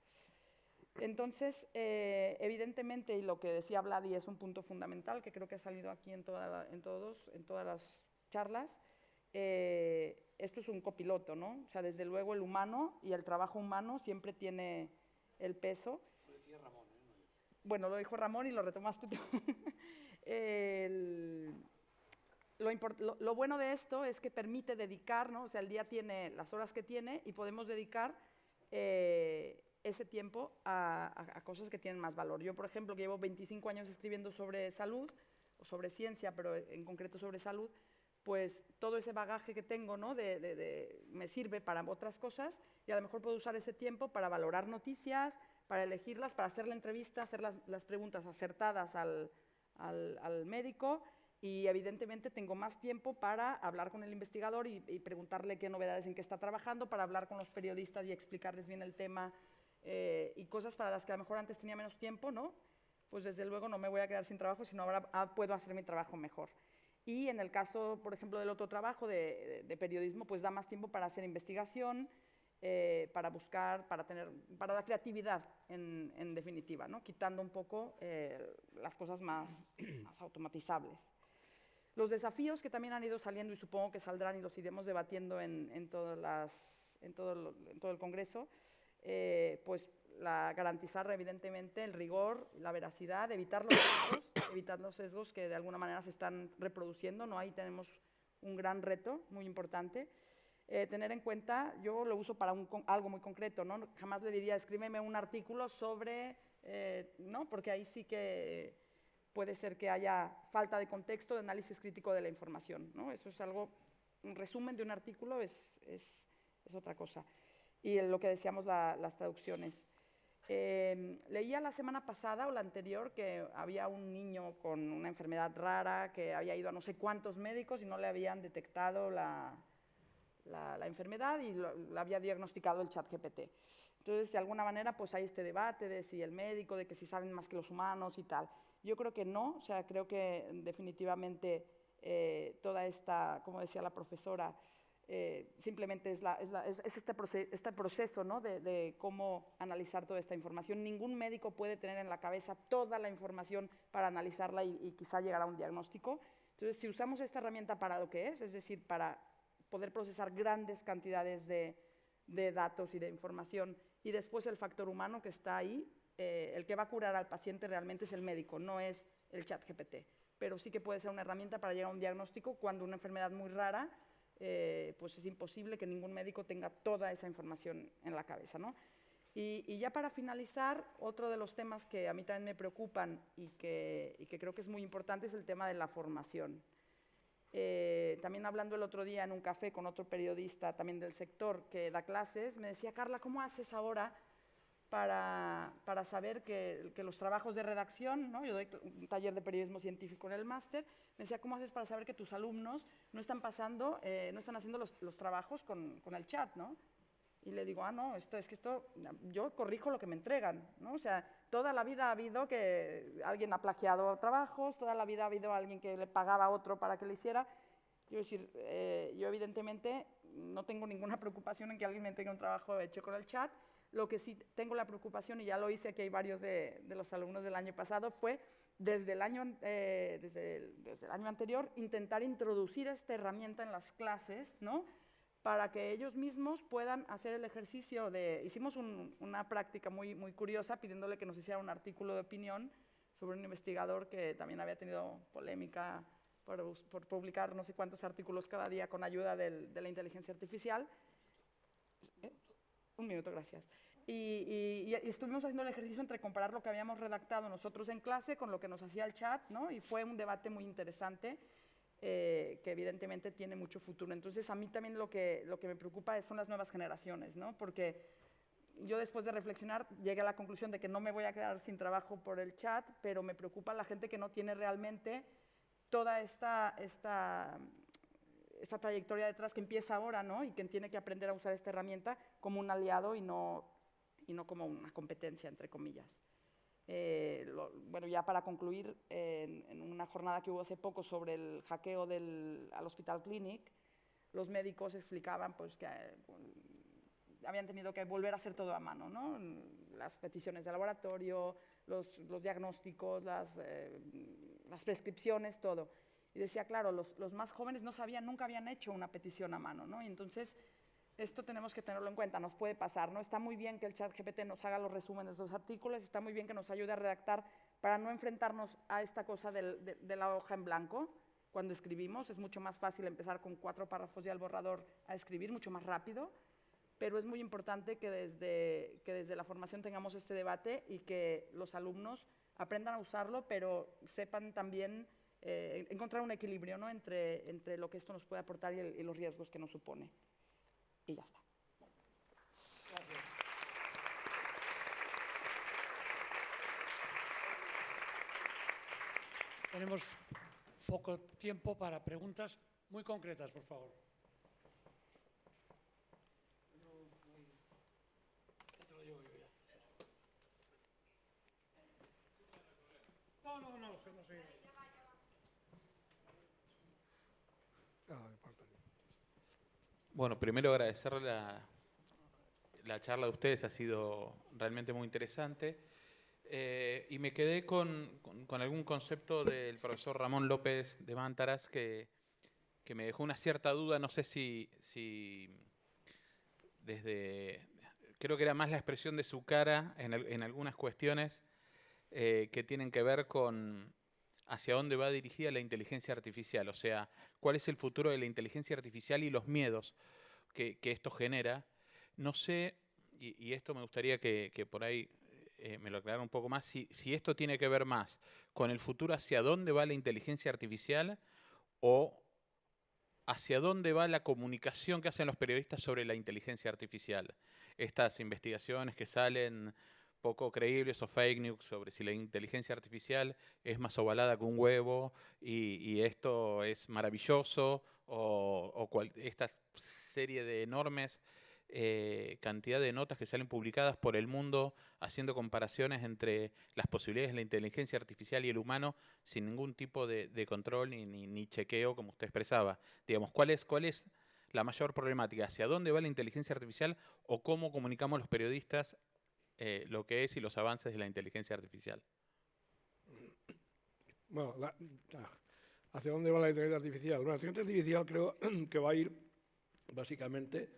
Entonces, evidentemente, y lo que decía Vladi es un punto fundamental que creo que ha salido aquí en todas las charlas, esto es un copiloto, ¿no? O sea, desde luego el humano y el trabajo humano siempre tiene el peso. Lo decía Ramón, ¿eh? Bueno, lo dijo Ramón y lo retomaste tú. Lo bueno de esto es que permite dedicar, ¿no? O sea, el día tiene las horas que tiene y podemos dedicar ese tiempo a cosas que tienen más valor. Yo, por ejemplo, que llevo 25 años escribiendo sobre salud, o sobre ciencia, pero en concreto sobre salud, pues todo ese bagaje que tengo, ¿no? Me sirve para otras cosas y a lo mejor puedo usar ese tiempo para valorar noticias, para elegirlas, para hacer la entrevista, hacer las preguntas acertadas al médico, y evidentemente tengo más tiempo para hablar con el investigador y preguntarle qué novedades, en qué está trabajando, para hablar con los periodistas y explicarles bien el tema, y cosas para las que a lo mejor antes tenía menos tiempo, ¿no? Pues desde luego no me voy a quedar sin trabajo, sino ahora puedo hacer mi trabajo mejor. Y en el caso, por ejemplo, del otro trabajo de periodismo, pues da más tiempo para hacer investigación, para buscar, para la creatividad, en definitiva, ¿no? Quitando un poco las cosas más automatizables. Los desafíos que también han ido saliendo y supongo que saldrán y los iremos debatiendo en todo el Congreso, pues garantizar evidentemente el rigor, la veracidad, evitar los sesgos que de alguna manera se están reproduciendo, ¿no? Ahí tenemos un gran reto muy importante. Tener en cuenta, yo lo uso para algo muy concreto, ¿no? Jamás le diría, escríbeme un artículo sobre, ¿no? Porque ahí sí que puede ser que haya falta de contexto, de análisis crítico de la información, ¿no? Eso es algo, un resumen de un artículo es otra cosa. Y lo que decíamos, las traducciones. Leía la semana pasada o la anterior que había un niño con una enfermedad rara que había ido a no sé cuántos médicos y no le habían detectado la enfermedad y la había diagnosticado el ChatGPT. Entonces, de alguna manera, pues hay este debate de si el médico, de que si saben más que los humanos y tal. Yo creo que no, o sea, creo que definitivamente toda esta, como decía la profesora, simplemente es este proceso, ¿no? de cómo analizar toda esta información. Ningún médico puede tener en la cabeza toda la información para analizarla y quizá llegar a un diagnóstico. Entonces, si usamos esta herramienta para lo que es decir, para poder procesar grandes cantidades de datos y de información, y después el factor humano que está ahí, el que va a curar al paciente realmente es el médico, no es el ChatGPT. Pero sí que puede ser una herramienta para llegar a un diagnóstico cuando una enfermedad muy rara, pues es imposible que ningún médico tenga toda esa información en la cabeza, ¿no? Y ya para finalizar, otro de los temas que a mí también me preocupan y que creo que es muy importante es el tema de la formación. También hablando el otro día en un café con otro periodista también del sector que da clases, me decía, Carla, ¿cómo haces ahora para saber que los trabajos de redacción, ¿no? Yo doy un taller de periodismo científico en el máster, me decía, ¿cómo haces para saber que tus alumnos no están haciendo los trabajos con el chat, ¿no? Y le digo, no, yo corrijo lo que me entregan, ¿no? O sea, toda la vida ha habido que alguien ha plagiado trabajos, toda la vida ha habido alguien que le pagaba a otro para que le hiciera. Yo evidentemente no tengo ninguna preocupación en que alguien me entregue un trabajo hecho con el chat. Lo que sí tengo la preocupación, y ya lo hice, aquí hay varios de los alumnos del año pasado, fue desde el año anterior intentar introducir esta herramienta en las clases, ¿no? Para que ellos mismos puedan hacer el ejercicio hicimos una práctica muy, muy curiosa pidiéndole que nos hiciera un artículo de opinión sobre un investigador que también había tenido polémica por publicar no sé cuántos artículos cada día con ayuda de la inteligencia artificial. Un minuto, gracias. Y estuvimos haciendo el ejercicio entre comparar lo que habíamos redactado nosotros en clase con lo que nos hacía el chat, ¿no? Y fue un debate muy interesante. Que evidentemente tiene mucho futuro. Entonces, a mí también lo que me preocupa son las nuevas generaciones, ¿no? Porque yo después de reflexionar llegué a la conclusión de que no me voy a quedar sin trabajo por el chat, pero me preocupa la gente que no tiene realmente toda esta trayectoria detrás que empieza ahora, ¿no? Y que tiene que aprender a usar esta herramienta como un aliado y no como una competencia, entre comillas. Bueno, ya para concluir, en una jornada que hubo hace poco sobre el hackeo al Hospital Clínic, los médicos explicaban pues, que habían tenido que volver a hacer todo a mano, ¿no? Las peticiones de laboratorio, los diagnósticos, las prescripciones, todo. Y decía, claro, los más jóvenes nunca habían hecho una petición a mano, ¿no? Y entonces, esto tenemos que tenerlo en cuenta, nos puede pasar, ¿no? Está muy bien que el ChatGPT nos haga los resúmenes de los artículos, está muy bien que nos ayude a redactar para no enfrentarnos a esta cosa de la hoja en blanco. Cuando escribimos es mucho más fácil empezar con 4 párrafos y al borrador a escribir, mucho más rápido, pero es muy importante que desde la formación tengamos este debate y que los alumnos aprendan a usarlo, pero sepan también encontrar un equilibrio, ¿no? entre lo que esto nos puede aportar y los riesgos que nos supone. Y ya está. Tenemos poco tiempo para preguntas muy concretas, por favor. Ya te lo llevo yo ya. No, es que no soy... Bueno, primero agradecer la charla de ustedes, ha sido realmente muy interesante. Y me quedé con algún concepto del profesor Ramón López de Mántaras que me dejó una cierta duda, no sé si desde... Creo que era más la expresión de su cara en algunas cuestiones que tienen que ver con hacia dónde va dirigida la inteligencia artificial, o sea, cuál es el futuro de la inteligencia artificial y los miedos que esto genera. No sé, y esto me gustaría que por ahí me lo aclarara un poco más, si esto tiene que ver más con el futuro hacia dónde va la inteligencia artificial o hacia dónde va la comunicación que hacen los periodistas sobre la inteligencia artificial. Estas investigaciones que salen poco creíbles o fake news sobre si la inteligencia artificial es más ovalada que un huevo y esto es maravilloso o esta serie de enormes cantidad de notas que salen publicadas por el mundo haciendo comparaciones entre las posibilidades de la inteligencia artificial y el humano sin ningún tipo de control ni chequeo, como usted expresaba. Digamos, ¿cuál es la mayor problemática? ¿Hacia dónde va la inteligencia artificial o cómo comunicamos los periodistas lo que es y los avances de la inteligencia artificial? Bueno, ¿hacia dónde va la inteligencia artificial? Bueno, la inteligencia artificial creo que va a ir básicamente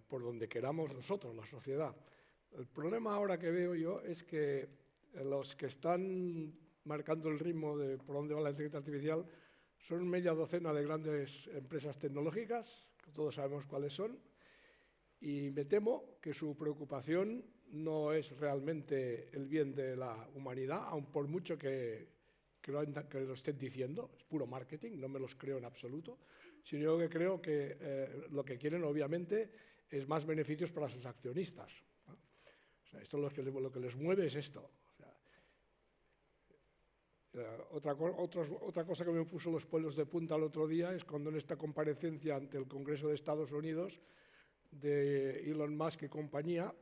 por donde queramos nosotros, la sociedad. El problema ahora que veo yo es que los que están marcando el ritmo de por dónde va la inteligencia artificial son media docena de grandes empresas tecnológicas, que todos sabemos cuáles son, y me temo que su preocupación no es realmente el bien de la humanidad, aun por mucho que lo estén diciendo, es puro marketing, no me los creo en absoluto, sino que creo que lo que quieren obviamente es más beneficios para sus accionistas, ¿no? O sea, esto lo que les mueve es esto. O sea, otra cosa que me puso los pelos de punta el otro día es cuando en esta comparecencia ante el Congreso de Estados Unidos de Elon Musk y compañía,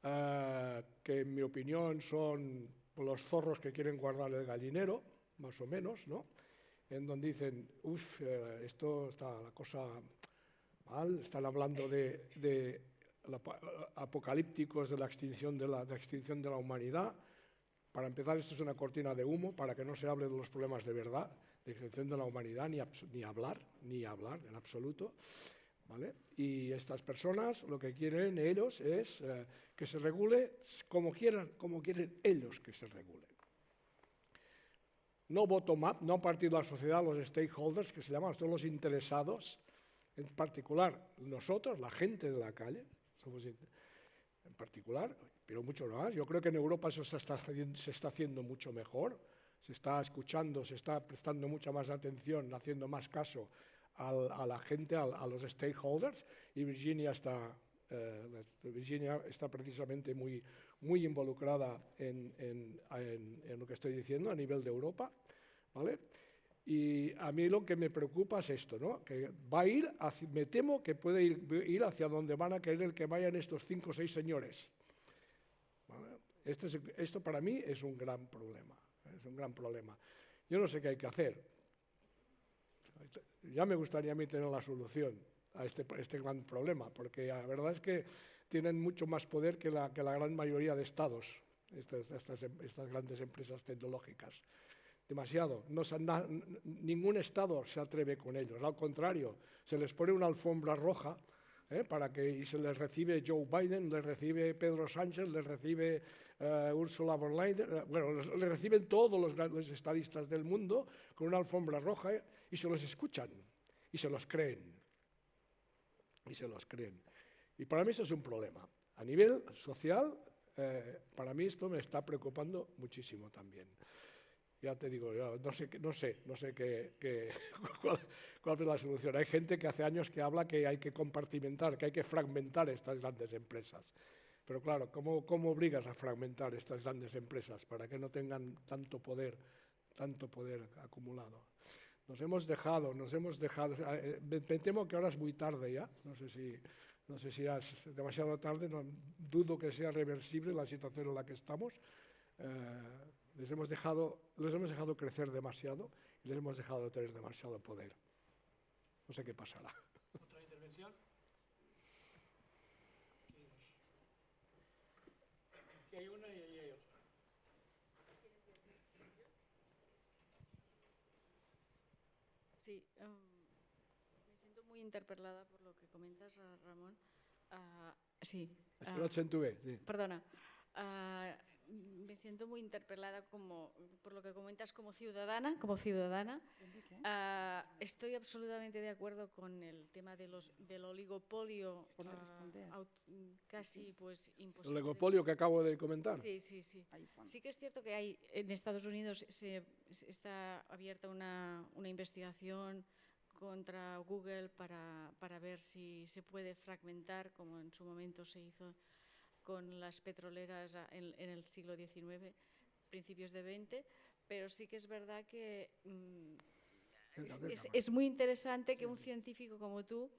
que en mi opinión son los zorros que quieren guardar el gallinero, más o menos, ¿no? En donde dicen, esto está la cosa mal, están hablando de apocalípticos de la extinción de la humanidad. Para empezar, esto es una cortina de humo para que no se hable de los problemas de verdad, de extinción de la humanidad, ni hablar en absoluto, ¿vale? Y estas personas lo que quieren ellos es que se regule como quieren ellos que se regule. No bottom-up, no a partir de la sociedad, los stakeholders, que se llaman todos los interesados, en particular nosotros, la gente de la calle, somos en particular, pero mucho más. Yo creo que en Europa eso se está haciendo mucho mejor, se está escuchando, se está prestando mucha más atención, haciendo más caso a la gente, a los stakeholders, y Virginia está precisamente muy involucrada en lo que estoy diciendo a nivel de Europa, ¿vale? Y a mí lo que me preocupa es esto, ¿no? Que va a ir, me temo que puede ir hacia donde van a querer que vayan estos 5 o 6 señores, ¿vale? Esto para mí es un gran problema, es un gran problema. Yo no sé qué hay que hacer. Ya me gustaría a mí tener la solución a este gran problema, porque la verdad es que tienen mucho más poder que la gran mayoría de estados, estas grandes empresas tecnológicas. Demasiado. Ningún estado se atreve con ellos. Al contrario, se les pone una alfombra roja y se les recibe Joe Biden, les recibe Pedro Sánchez, les recibe Ursula von Leyen, les reciben todos los grandes estadistas del mundo con una alfombra roja y se los escuchan y se los creen. Y para mí eso es un problema. A nivel social, para mí esto me está preocupando muchísimo también. ya te digo, no sé cuál es la solución. Hay gente que hace años que habla que hay que compartimentar, que hay que fragmentar estas grandes empresas. Pero claro, ¿cómo obligas a fragmentar estas grandes empresas para que no tengan tanto poder acumulado? Nos hemos dejado. Me temo que ahora es muy tarde ya. No sé si es demasiado tarde. Dudo que sea reversible la situación en la que estamos. Les hemos dejado crecer demasiado y les hemos dejado tener demasiado poder. No sé qué pasará. ¿Otra intervención? Aquí hay una y allí hay otra. Sí, me siento muy interpelada por lo que comentas, Ramón. Sí. Es que no acentúe, sí. Perdona. Me siento muy interpelada por lo que comentas como ciudadana. Estoy absolutamente de acuerdo con el tema del oligopolio casi pues El imposible. oligopolio que acabo de comentar. Sí. Sí que es cierto que hay en Estados Unidos está abierta una investigación contra Google para ver si se puede fragmentar, como en su momento se hizo con las petroleras en el siglo XIX, principios de XX, pero sí que es verdad que es muy interesante que un científico como tú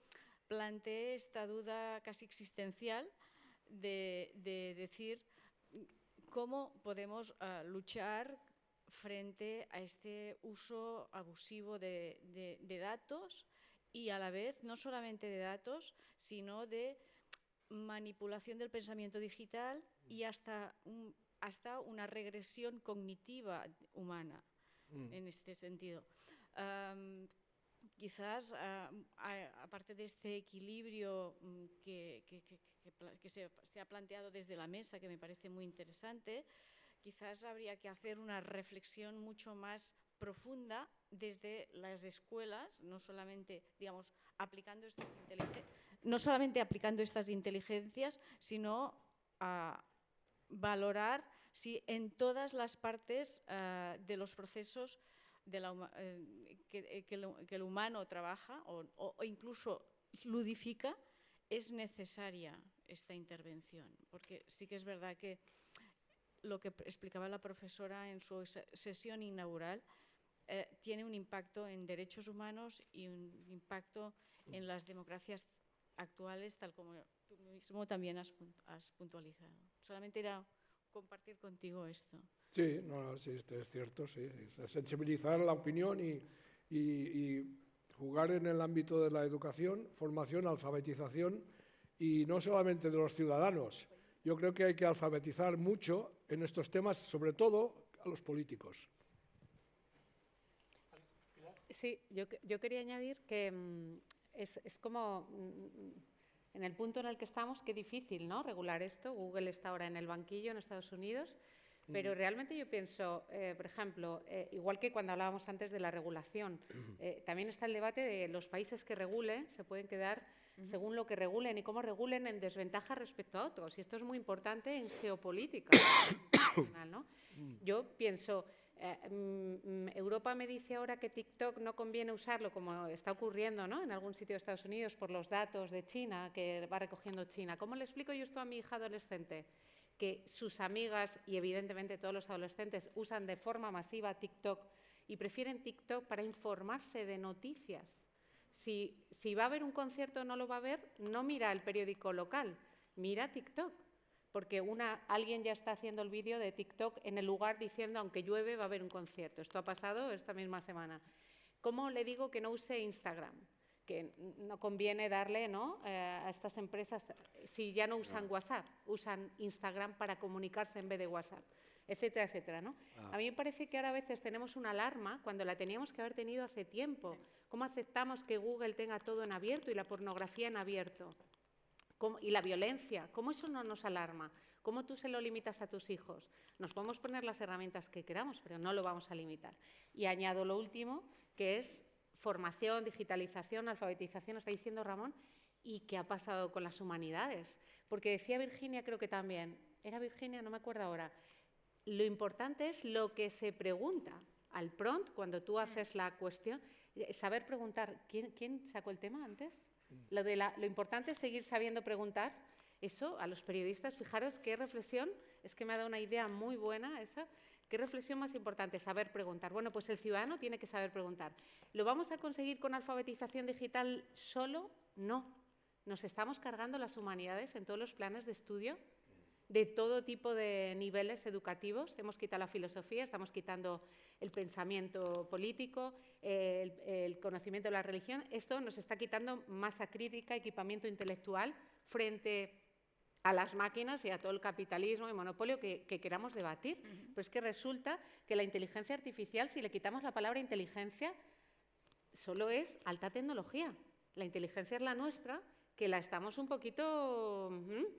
plantee esta duda casi existencial de decir cómo podemos luchar frente a este uso abusivo de datos y a la vez no solamente de datos, sino de manipulación del pensamiento digital y hasta una regresión cognitiva humana en este sentido. Quizás, aparte de este equilibrio que se ha planteado desde la mesa, que me parece muy interesante, quizás habría que hacer una reflexión mucho más profunda desde las escuelas, no solamente, digamos, aplicando estas inteligencias, sino a valorar si en todas las partes de los procesos que el humano trabaja o incluso ludifica, es necesaria esta intervención. Porque sí que es verdad que lo que explicaba la profesora en su sesión inaugural tiene un impacto en derechos humanos y un impacto en las democracias actuales, tal como tú mismo también has puntualizado. Solamente era compartir contigo esto. Sí, sí, es cierto, sí. Sensibilizar la opinión y jugar en el ámbito de la educación, formación, alfabetización, y no solamente de los ciudadanos. Yo creo que hay que alfabetizar mucho en estos temas, sobre todo a los políticos. Sí, yo quería añadir que es como, en el punto en el que estamos, qué difícil, ¿no?, regular esto. Google está ahora en el banquillo en Estados Unidos, pero realmente yo pienso, por ejemplo, igual que cuando hablábamos antes de la regulación, también está el debate de los países que regulen, se pueden quedar, según lo que regulen y cómo regulen, en desventaja respecto a otros. Y esto es muy importante en geopolítica internacional, ¿no? Yo pienso, Europa me dice ahora que TikTok no conviene usarlo, como está ocurriendo, ¿no?, en algún sitio de Estados Unidos, por los datos de China que va recogiendo China. ¿Cómo le explico yo esto a mi hija adolescente? Que sus amigas, y evidentemente todos los adolescentes, usan de forma masiva TikTok y prefieren TikTok para informarse de noticias. Si va a haber un concierto o no lo va a ver, no mira el periódico local, mira TikTok. Porque alguien ya está haciendo el vídeo de TikTok en el lugar diciendo, aunque llueve, va a haber un concierto. Esto ha pasado esta misma semana. ¿Cómo le digo que no use Instagram? Que no conviene darle, ¿no?, a estas empresas, si ya no usan WhatsApp, usan Instagram para comunicarse en vez de WhatsApp, etcétera, etcétera, ¿no? A mí me parece que ahora a veces tenemos una alarma cuando la teníamos que haber tenido hace tiempo. ¿Cómo aceptamos que Google tenga todo en abierto y la pornografía en abierto? Y la violencia, ¿cómo eso no nos alarma? ¿Cómo tú se lo limitas a tus hijos? Nos podemos poner las herramientas que queramos, pero no lo vamos a limitar. Y añado lo último, que es formación, digitalización, alfabetización, está diciendo Ramón, y qué ha pasado con las humanidades. Porque decía Virginia, creo que también, era Virginia, no me acuerdo ahora, lo importante es lo que se pregunta, al prompt, cuando tú haces la cuestión, saber preguntar. ¿Quién sacó el tema antes? Lo importante es seguir sabiendo preguntar. Eso, a los periodistas, fijaros qué reflexión, es que me ha dado una idea muy buena esa. ¿Qué reflexión más importante? Saber preguntar. Bueno, pues el ciudadano tiene que saber preguntar. ¿Lo vamos a conseguir con alfabetización digital solo? No. Nos estamos cargando las humanidades en todos los planes de estudio de todo tipo de niveles educativos. Hemos quitado la filosofía, estamos quitando el pensamiento político, el conocimiento de la religión. Esto nos está quitando masa crítica, equipamiento intelectual frente a las máquinas y a todo el capitalismo y monopolio que queramos debatir. Pero es que resulta que la inteligencia artificial, si le quitamos la palabra inteligencia, solo es alta tecnología. La inteligencia es la nuestra, que la estamos un poquito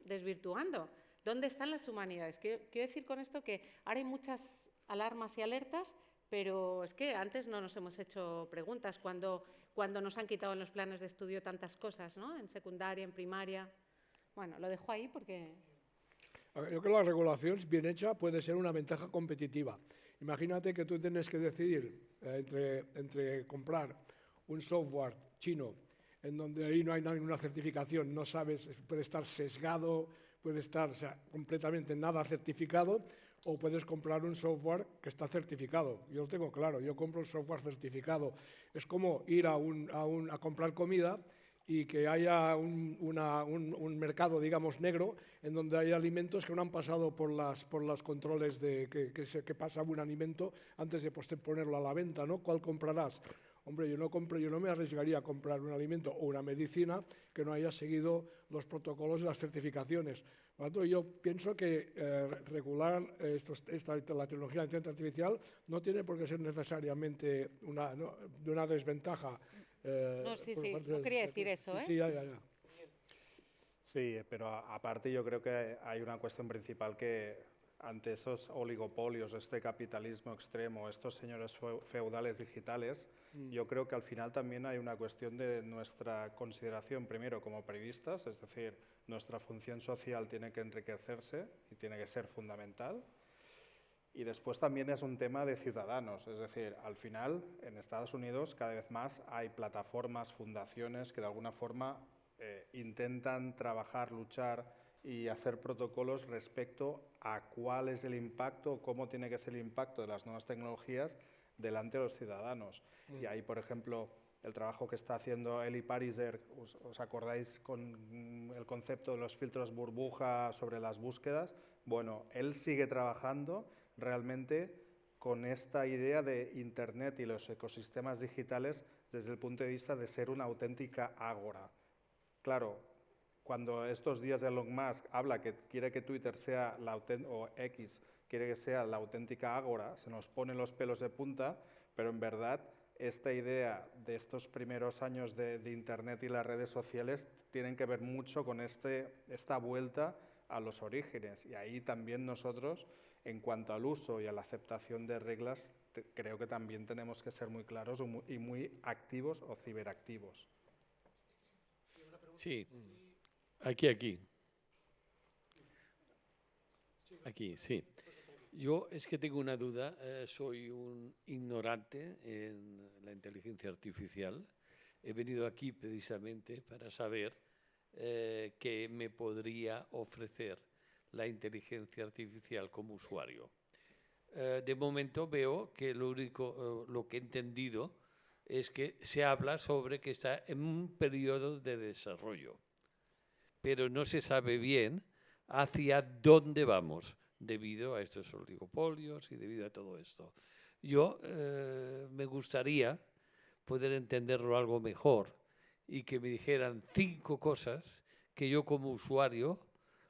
desvirtuando. ¿Dónde están las humanidades? Quiero decir con esto que ahora hay muchas alarmas y alertas, pero es que antes no nos hemos hecho preguntas cuando nos han quitado en los planes de estudio tantas cosas, ¿no? En secundaria, en primaria. Bueno, lo dejo ahí porque... Yo creo que la regulación bien hecha puede ser una ventaja competitiva. Imagínate que tú tienes que decidir entre comprar un software chino en donde ahí no hay ninguna certificación, no sabes, puede estar sesgado, puede estar completamente nada certificado, o puedes comprar un software que está certificado. Yo lo tengo claro, yo compro un software certificado. Es como ir a comprar comida y que haya un mercado, digamos, negro, en donde hay alimentos que no han pasado por los controles de que pasa un alimento antes de ponerlo a la venta, ¿no? ¿Cuál comprarás? Hombre, yo no me arriesgaría a comprar un alimento o una medicina que no haya seguido los protocolos y las certificaciones. Por lo tanto, yo pienso que regular la tecnología de inteligencia artificial no tiene por qué ser necesariamente de una desventaja. No quería decir eso, ¿eh? Sí, ya. Sí, pero aparte yo creo que hay una cuestión principal que ante esos oligopolios, este capitalismo extremo, estos señores feudales digitales, yo creo que al final también hay una cuestión de nuestra consideración, primero como periodistas, es decir, nuestra función social tiene que enriquecerse y tiene que ser fundamental. Y después también es un tema de ciudadanos, es decir, al final en Estados Unidos cada vez más hay plataformas, fundaciones que de alguna forma intentan trabajar, luchar y hacer protocolos respecto a cuál es el impacto, cómo tiene que ser el impacto de las nuevas tecnologías delante de los ciudadanos. Y ahí, por ejemplo, el trabajo que está haciendo Eli Pariser, ¿os acordáis con el concepto de los filtros burbuja sobre las búsquedas? Bueno, él sigue trabajando realmente con esta idea de Internet y los ecosistemas digitales desde el punto de vista de ser una auténtica ágora. Claro, cuando estos días Elon Musk habla que quiere que Twitter sea o X quiere que sea la auténtica ágora, se nos ponen los pelos de punta, pero en verdad esta idea de estos primeros años de Internet y las redes sociales tienen que ver mucho con esta vuelta a los orígenes. Y ahí también nosotros, en cuanto al uso y a la aceptación de reglas, creo que también tenemos que ser muy claros y muy activos o ciberactivos. Sí, aquí, sí. Yo es que tengo una duda, soy un ignorante en la inteligencia artificial. He venido aquí precisamente para saber qué me podría ofrecer la inteligencia artificial como usuario. De momento veo que lo que he entendido es que se habla sobre que está en un periodo de desarrollo, pero no se sabe bien hacia dónde vamos debido a estos oligopolios y debido a todo esto. Yo me gustaría poder entenderlo algo mejor y que me dijeran 5 cosas que yo como usuario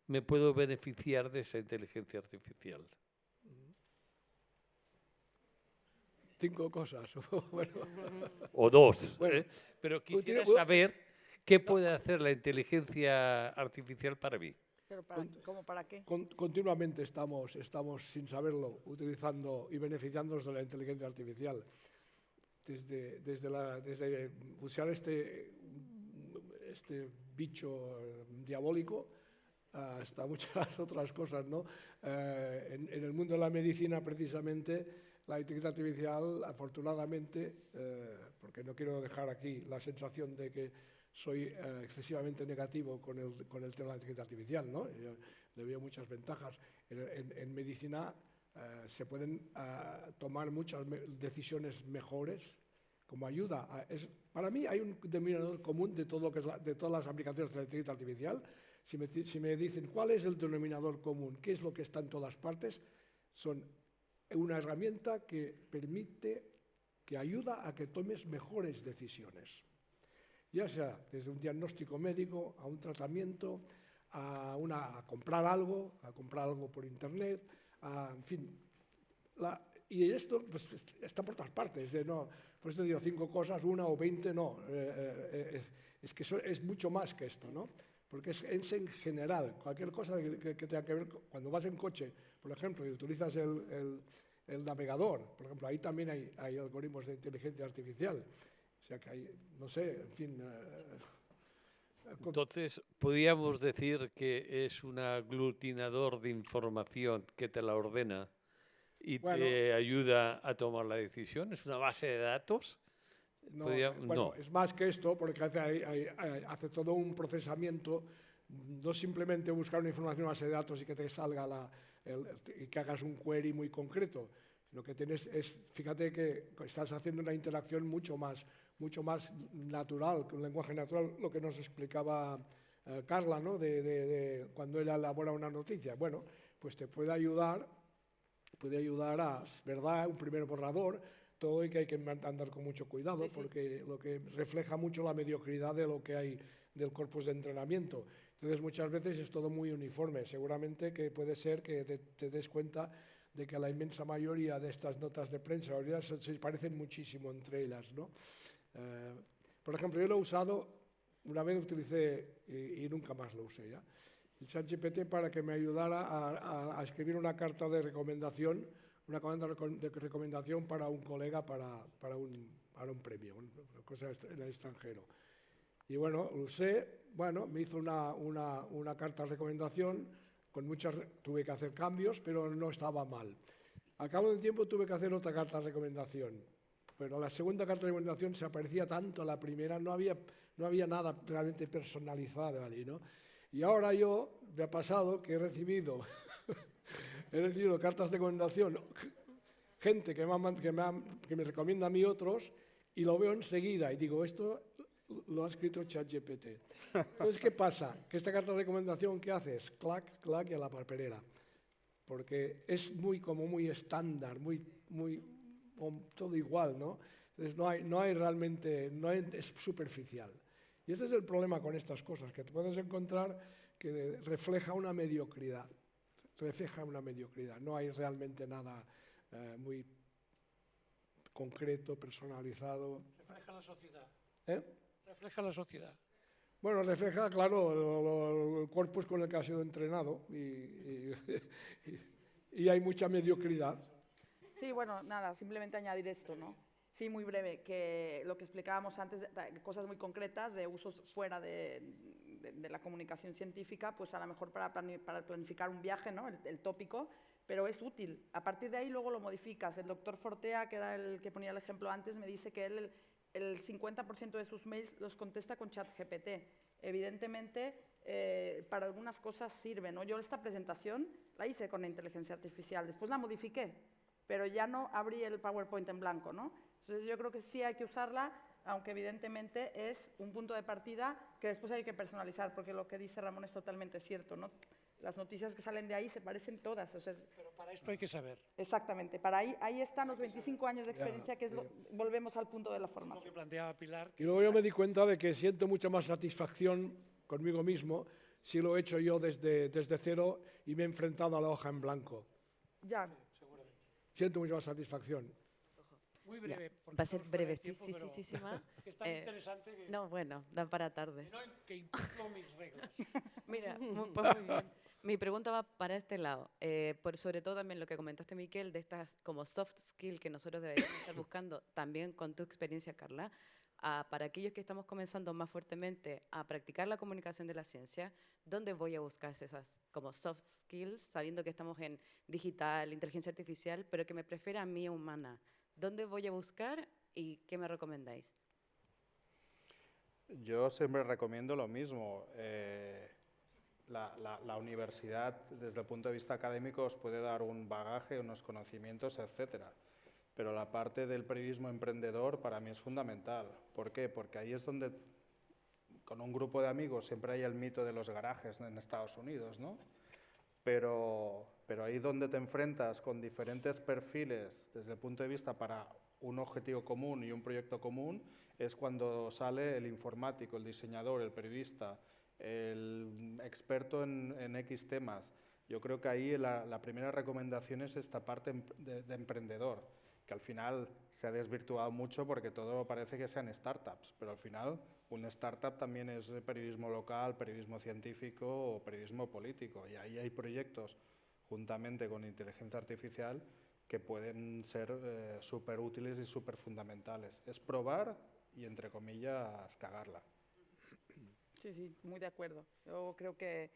me puedo beneficiar de esa inteligencia artificial. 5 cosas. Bueno. O 2. Bueno, pero quisiera saber qué puede hacer la inteligencia artificial para mí. ¿Pero ¿cómo para qué? Continuamente estamos, sin saberlo, utilizando y beneficiándonos de la inteligencia artificial. Desde usar este bicho diabólico hasta muchas otras cosas, ¿no? En el mundo de la medicina, precisamente, la inteligencia artificial, afortunadamente, porque no quiero dejar aquí la sensación de que soy excesivamente negativo con el tema de la inteligencia artificial, ¿no? Yo le veo muchas ventajas. En medicina se pueden tomar muchas decisiones mejores como ayuda. Para mí hay un denominador común de, todo lo que es de todas las aplicaciones de la inteligencia artificial. Si me dicen cuál es el denominador común, qué es lo que está en todas partes, son una herramienta que permite, que ayuda a que tomes mejores decisiones. Ya sea desde un diagnóstico médico, a un tratamiento, a comprar algo por internet, en fin. Y esto pues, está por todas partes. No, por eso te digo 5 cosas, 1 o 20, no. Es que es mucho más que esto, ¿no? Porque es en general, cualquier cosa que tenga que ver, cuando vas en coche, por ejemplo, y utilizas el navegador, por ejemplo, ahí también hay algoritmos de inteligencia artificial. O sea que hay, no sé, en fin... Entonces, ¿podríamos decir que es un aglutinador de información que te la ordena y te ayuda a tomar la decisión? ¿Es una base de datos? No, es más que esto, porque hace todo un procesamiento, no simplemente buscar una información en base de datos y que te salga y que hagas un query muy concreto. Lo que tienes es, fíjate que estás haciendo una interacción mucho más natural, con un lenguaje natural, lo que nos explicaba Carla, ¿no? de cuando ella elabora una noticia. Bueno, pues te puede ayudar a, ¿verdad?, un primer borrador, todo, y que hay que andar con mucho cuidado, porque lo que refleja mucho la mediocridad de lo que hay del corpus de entrenamiento. Entonces, muchas veces es todo muy uniforme. Seguramente que puede ser que te des cuenta de que la inmensa mayoría de estas notas de prensa se parecen muchísimo entre ellas, ¿no? Por ejemplo, yo lo he usado, una vez utilicé y nunca más lo usé ya, el ChatGPT para que me ayudara a escribir una carta de recomendación, para un colega para un premio, una cosa en el extranjero. Y bueno, lo usé, me hizo una carta de recomendación, tuve que hacer cambios, pero no estaba mal. Al cabo del tiempo tuve que hacer otra carta de recomendación, pero la segunda carta de recomendación se parecía tanto a la primera, no había nada realmente personalizado allí, ¿no? Y ahora me ha pasado que he recibido cartas de recomendación, gente que me recomienda a mí otros, y lo veo enseguida y digo, esto lo ha escrito ChatGPT. Entonces, ¿qué pasa? Que esta carta de recomendación, ¿qué haces? Clac, clac, y a la papelera. Porque es muy estándar, todo igual, ¿no? Entonces, es superficial. Y ese es el problema con estas cosas, que te puedes encontrar que refleja una mediocridad. No hay realmente nada muy concreto, personalizado. Refleja la sociedad. ¿Eh? Refleja la sociedad. Bueno, refleja, claro, el corpus con el que ha sido entrenado y hay mucha mediocridad. Sí, bueno, nada, simplemente añadir esto, ¿no? Sí, muy breve, que lo que explicábamos antes, cosas muy concretas de usos fuera de la comunicación científica, pues a lo mejor para planificar un viaje, ¿no? El tópico, pero es útil. A partir de ahí luego lo modificas. El doctor Fortea, que era el que ponía el ejemplo antes, me dice que él el 50% de sus mails los contesta con ChatGPT. Evidentemente, para algunas cosas sirve, ¿no? Yo esta presentación la hice con la inteligencia artificial, después la modifiqué, pero ya no abrí el PowerPoint en blanco, ¿no? Entonces yo creo que sí hay que usarla, aunque evidentemente es un punto de partida que después hay que personalizar, porque lo que dice Ramón es totalmente cierto, ¿no? Las noticias que salen de ahí se parecen todas. O sea, pero para esto hay que saber. Exactamente, ahí están los 25 años de experiencia, que es volvemos al punto de la formación. Lo que planteaba Pilar. Y luego yo me di cuenta de que siento mucha más satisfacción conmigo mismo si lo he hecho yo desde cero y me he enfrentado a la hoja en blanco. Ya. Seguramente. Siento mucha más satisfacción. Muy breve. Va a ser breve, sí. Que es tan interesante que... No, bueno, dan para tardes. Que incumplo mis reglas. Mira, pues muy bien. Mi pregunta va para este lado. Sobre todo también lo que comentaste, Miquel, de estas como soft skills que nosotros deberíamos estar buscando, también con tu experiencia, Carla. para aquellos que estamos comenzando más fuertemente a practicar la comunicación de la ciencia, ¿dónde voy a buscar esas como soft skills, sabiendo que estamos en digital, inteligencia artificial, pero que me prefiera a mí humana? ¿Dónde voy a buscar y qué me recomendáis? Yo siempre recomiendo lo mismo. La universidad, desde el punto de vista académico, os puede dar un bagaje, unos conocimientos, etcétera. Pero la parte del periodismo emprendedor para mí es fundamental. ¿Por qué? Porque ahí es donde, con un grupo de amigos, siempre hay el mito de los garajes en Estados Unidos, ¿no? Pero ahí donde te enfrentas con diferentes perfiles desde el punto de vista para un objetivo común y un proyecto común, es cuando sale el informático, el diseñador, el periodista, el experto en X temas. Yo creo que ahí la primera recomendación es esta parte de emprendedor, que al final se ha desvirtuado mucho porque todo parece que sean startups, pero al final una startup también es periodismo local, periodismo científico o periodismo político, y ahí hay proyectos juntamente con inteligencia artificial que pueden ser súper útiles y súper fundamentales. Es probar y, entre comillas, cagarla. Sí, sí, muy de acuerdo. Yo creo que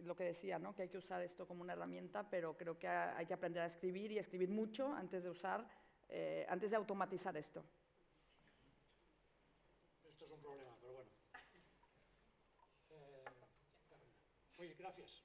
lo que decía, ¿no? Que hay que usar esto como una herramienta, pero creo que hay que aprender a escribir y escribir mucho antes de automatizar esto. Esto es un problema, pero bueno. Oye, gracias.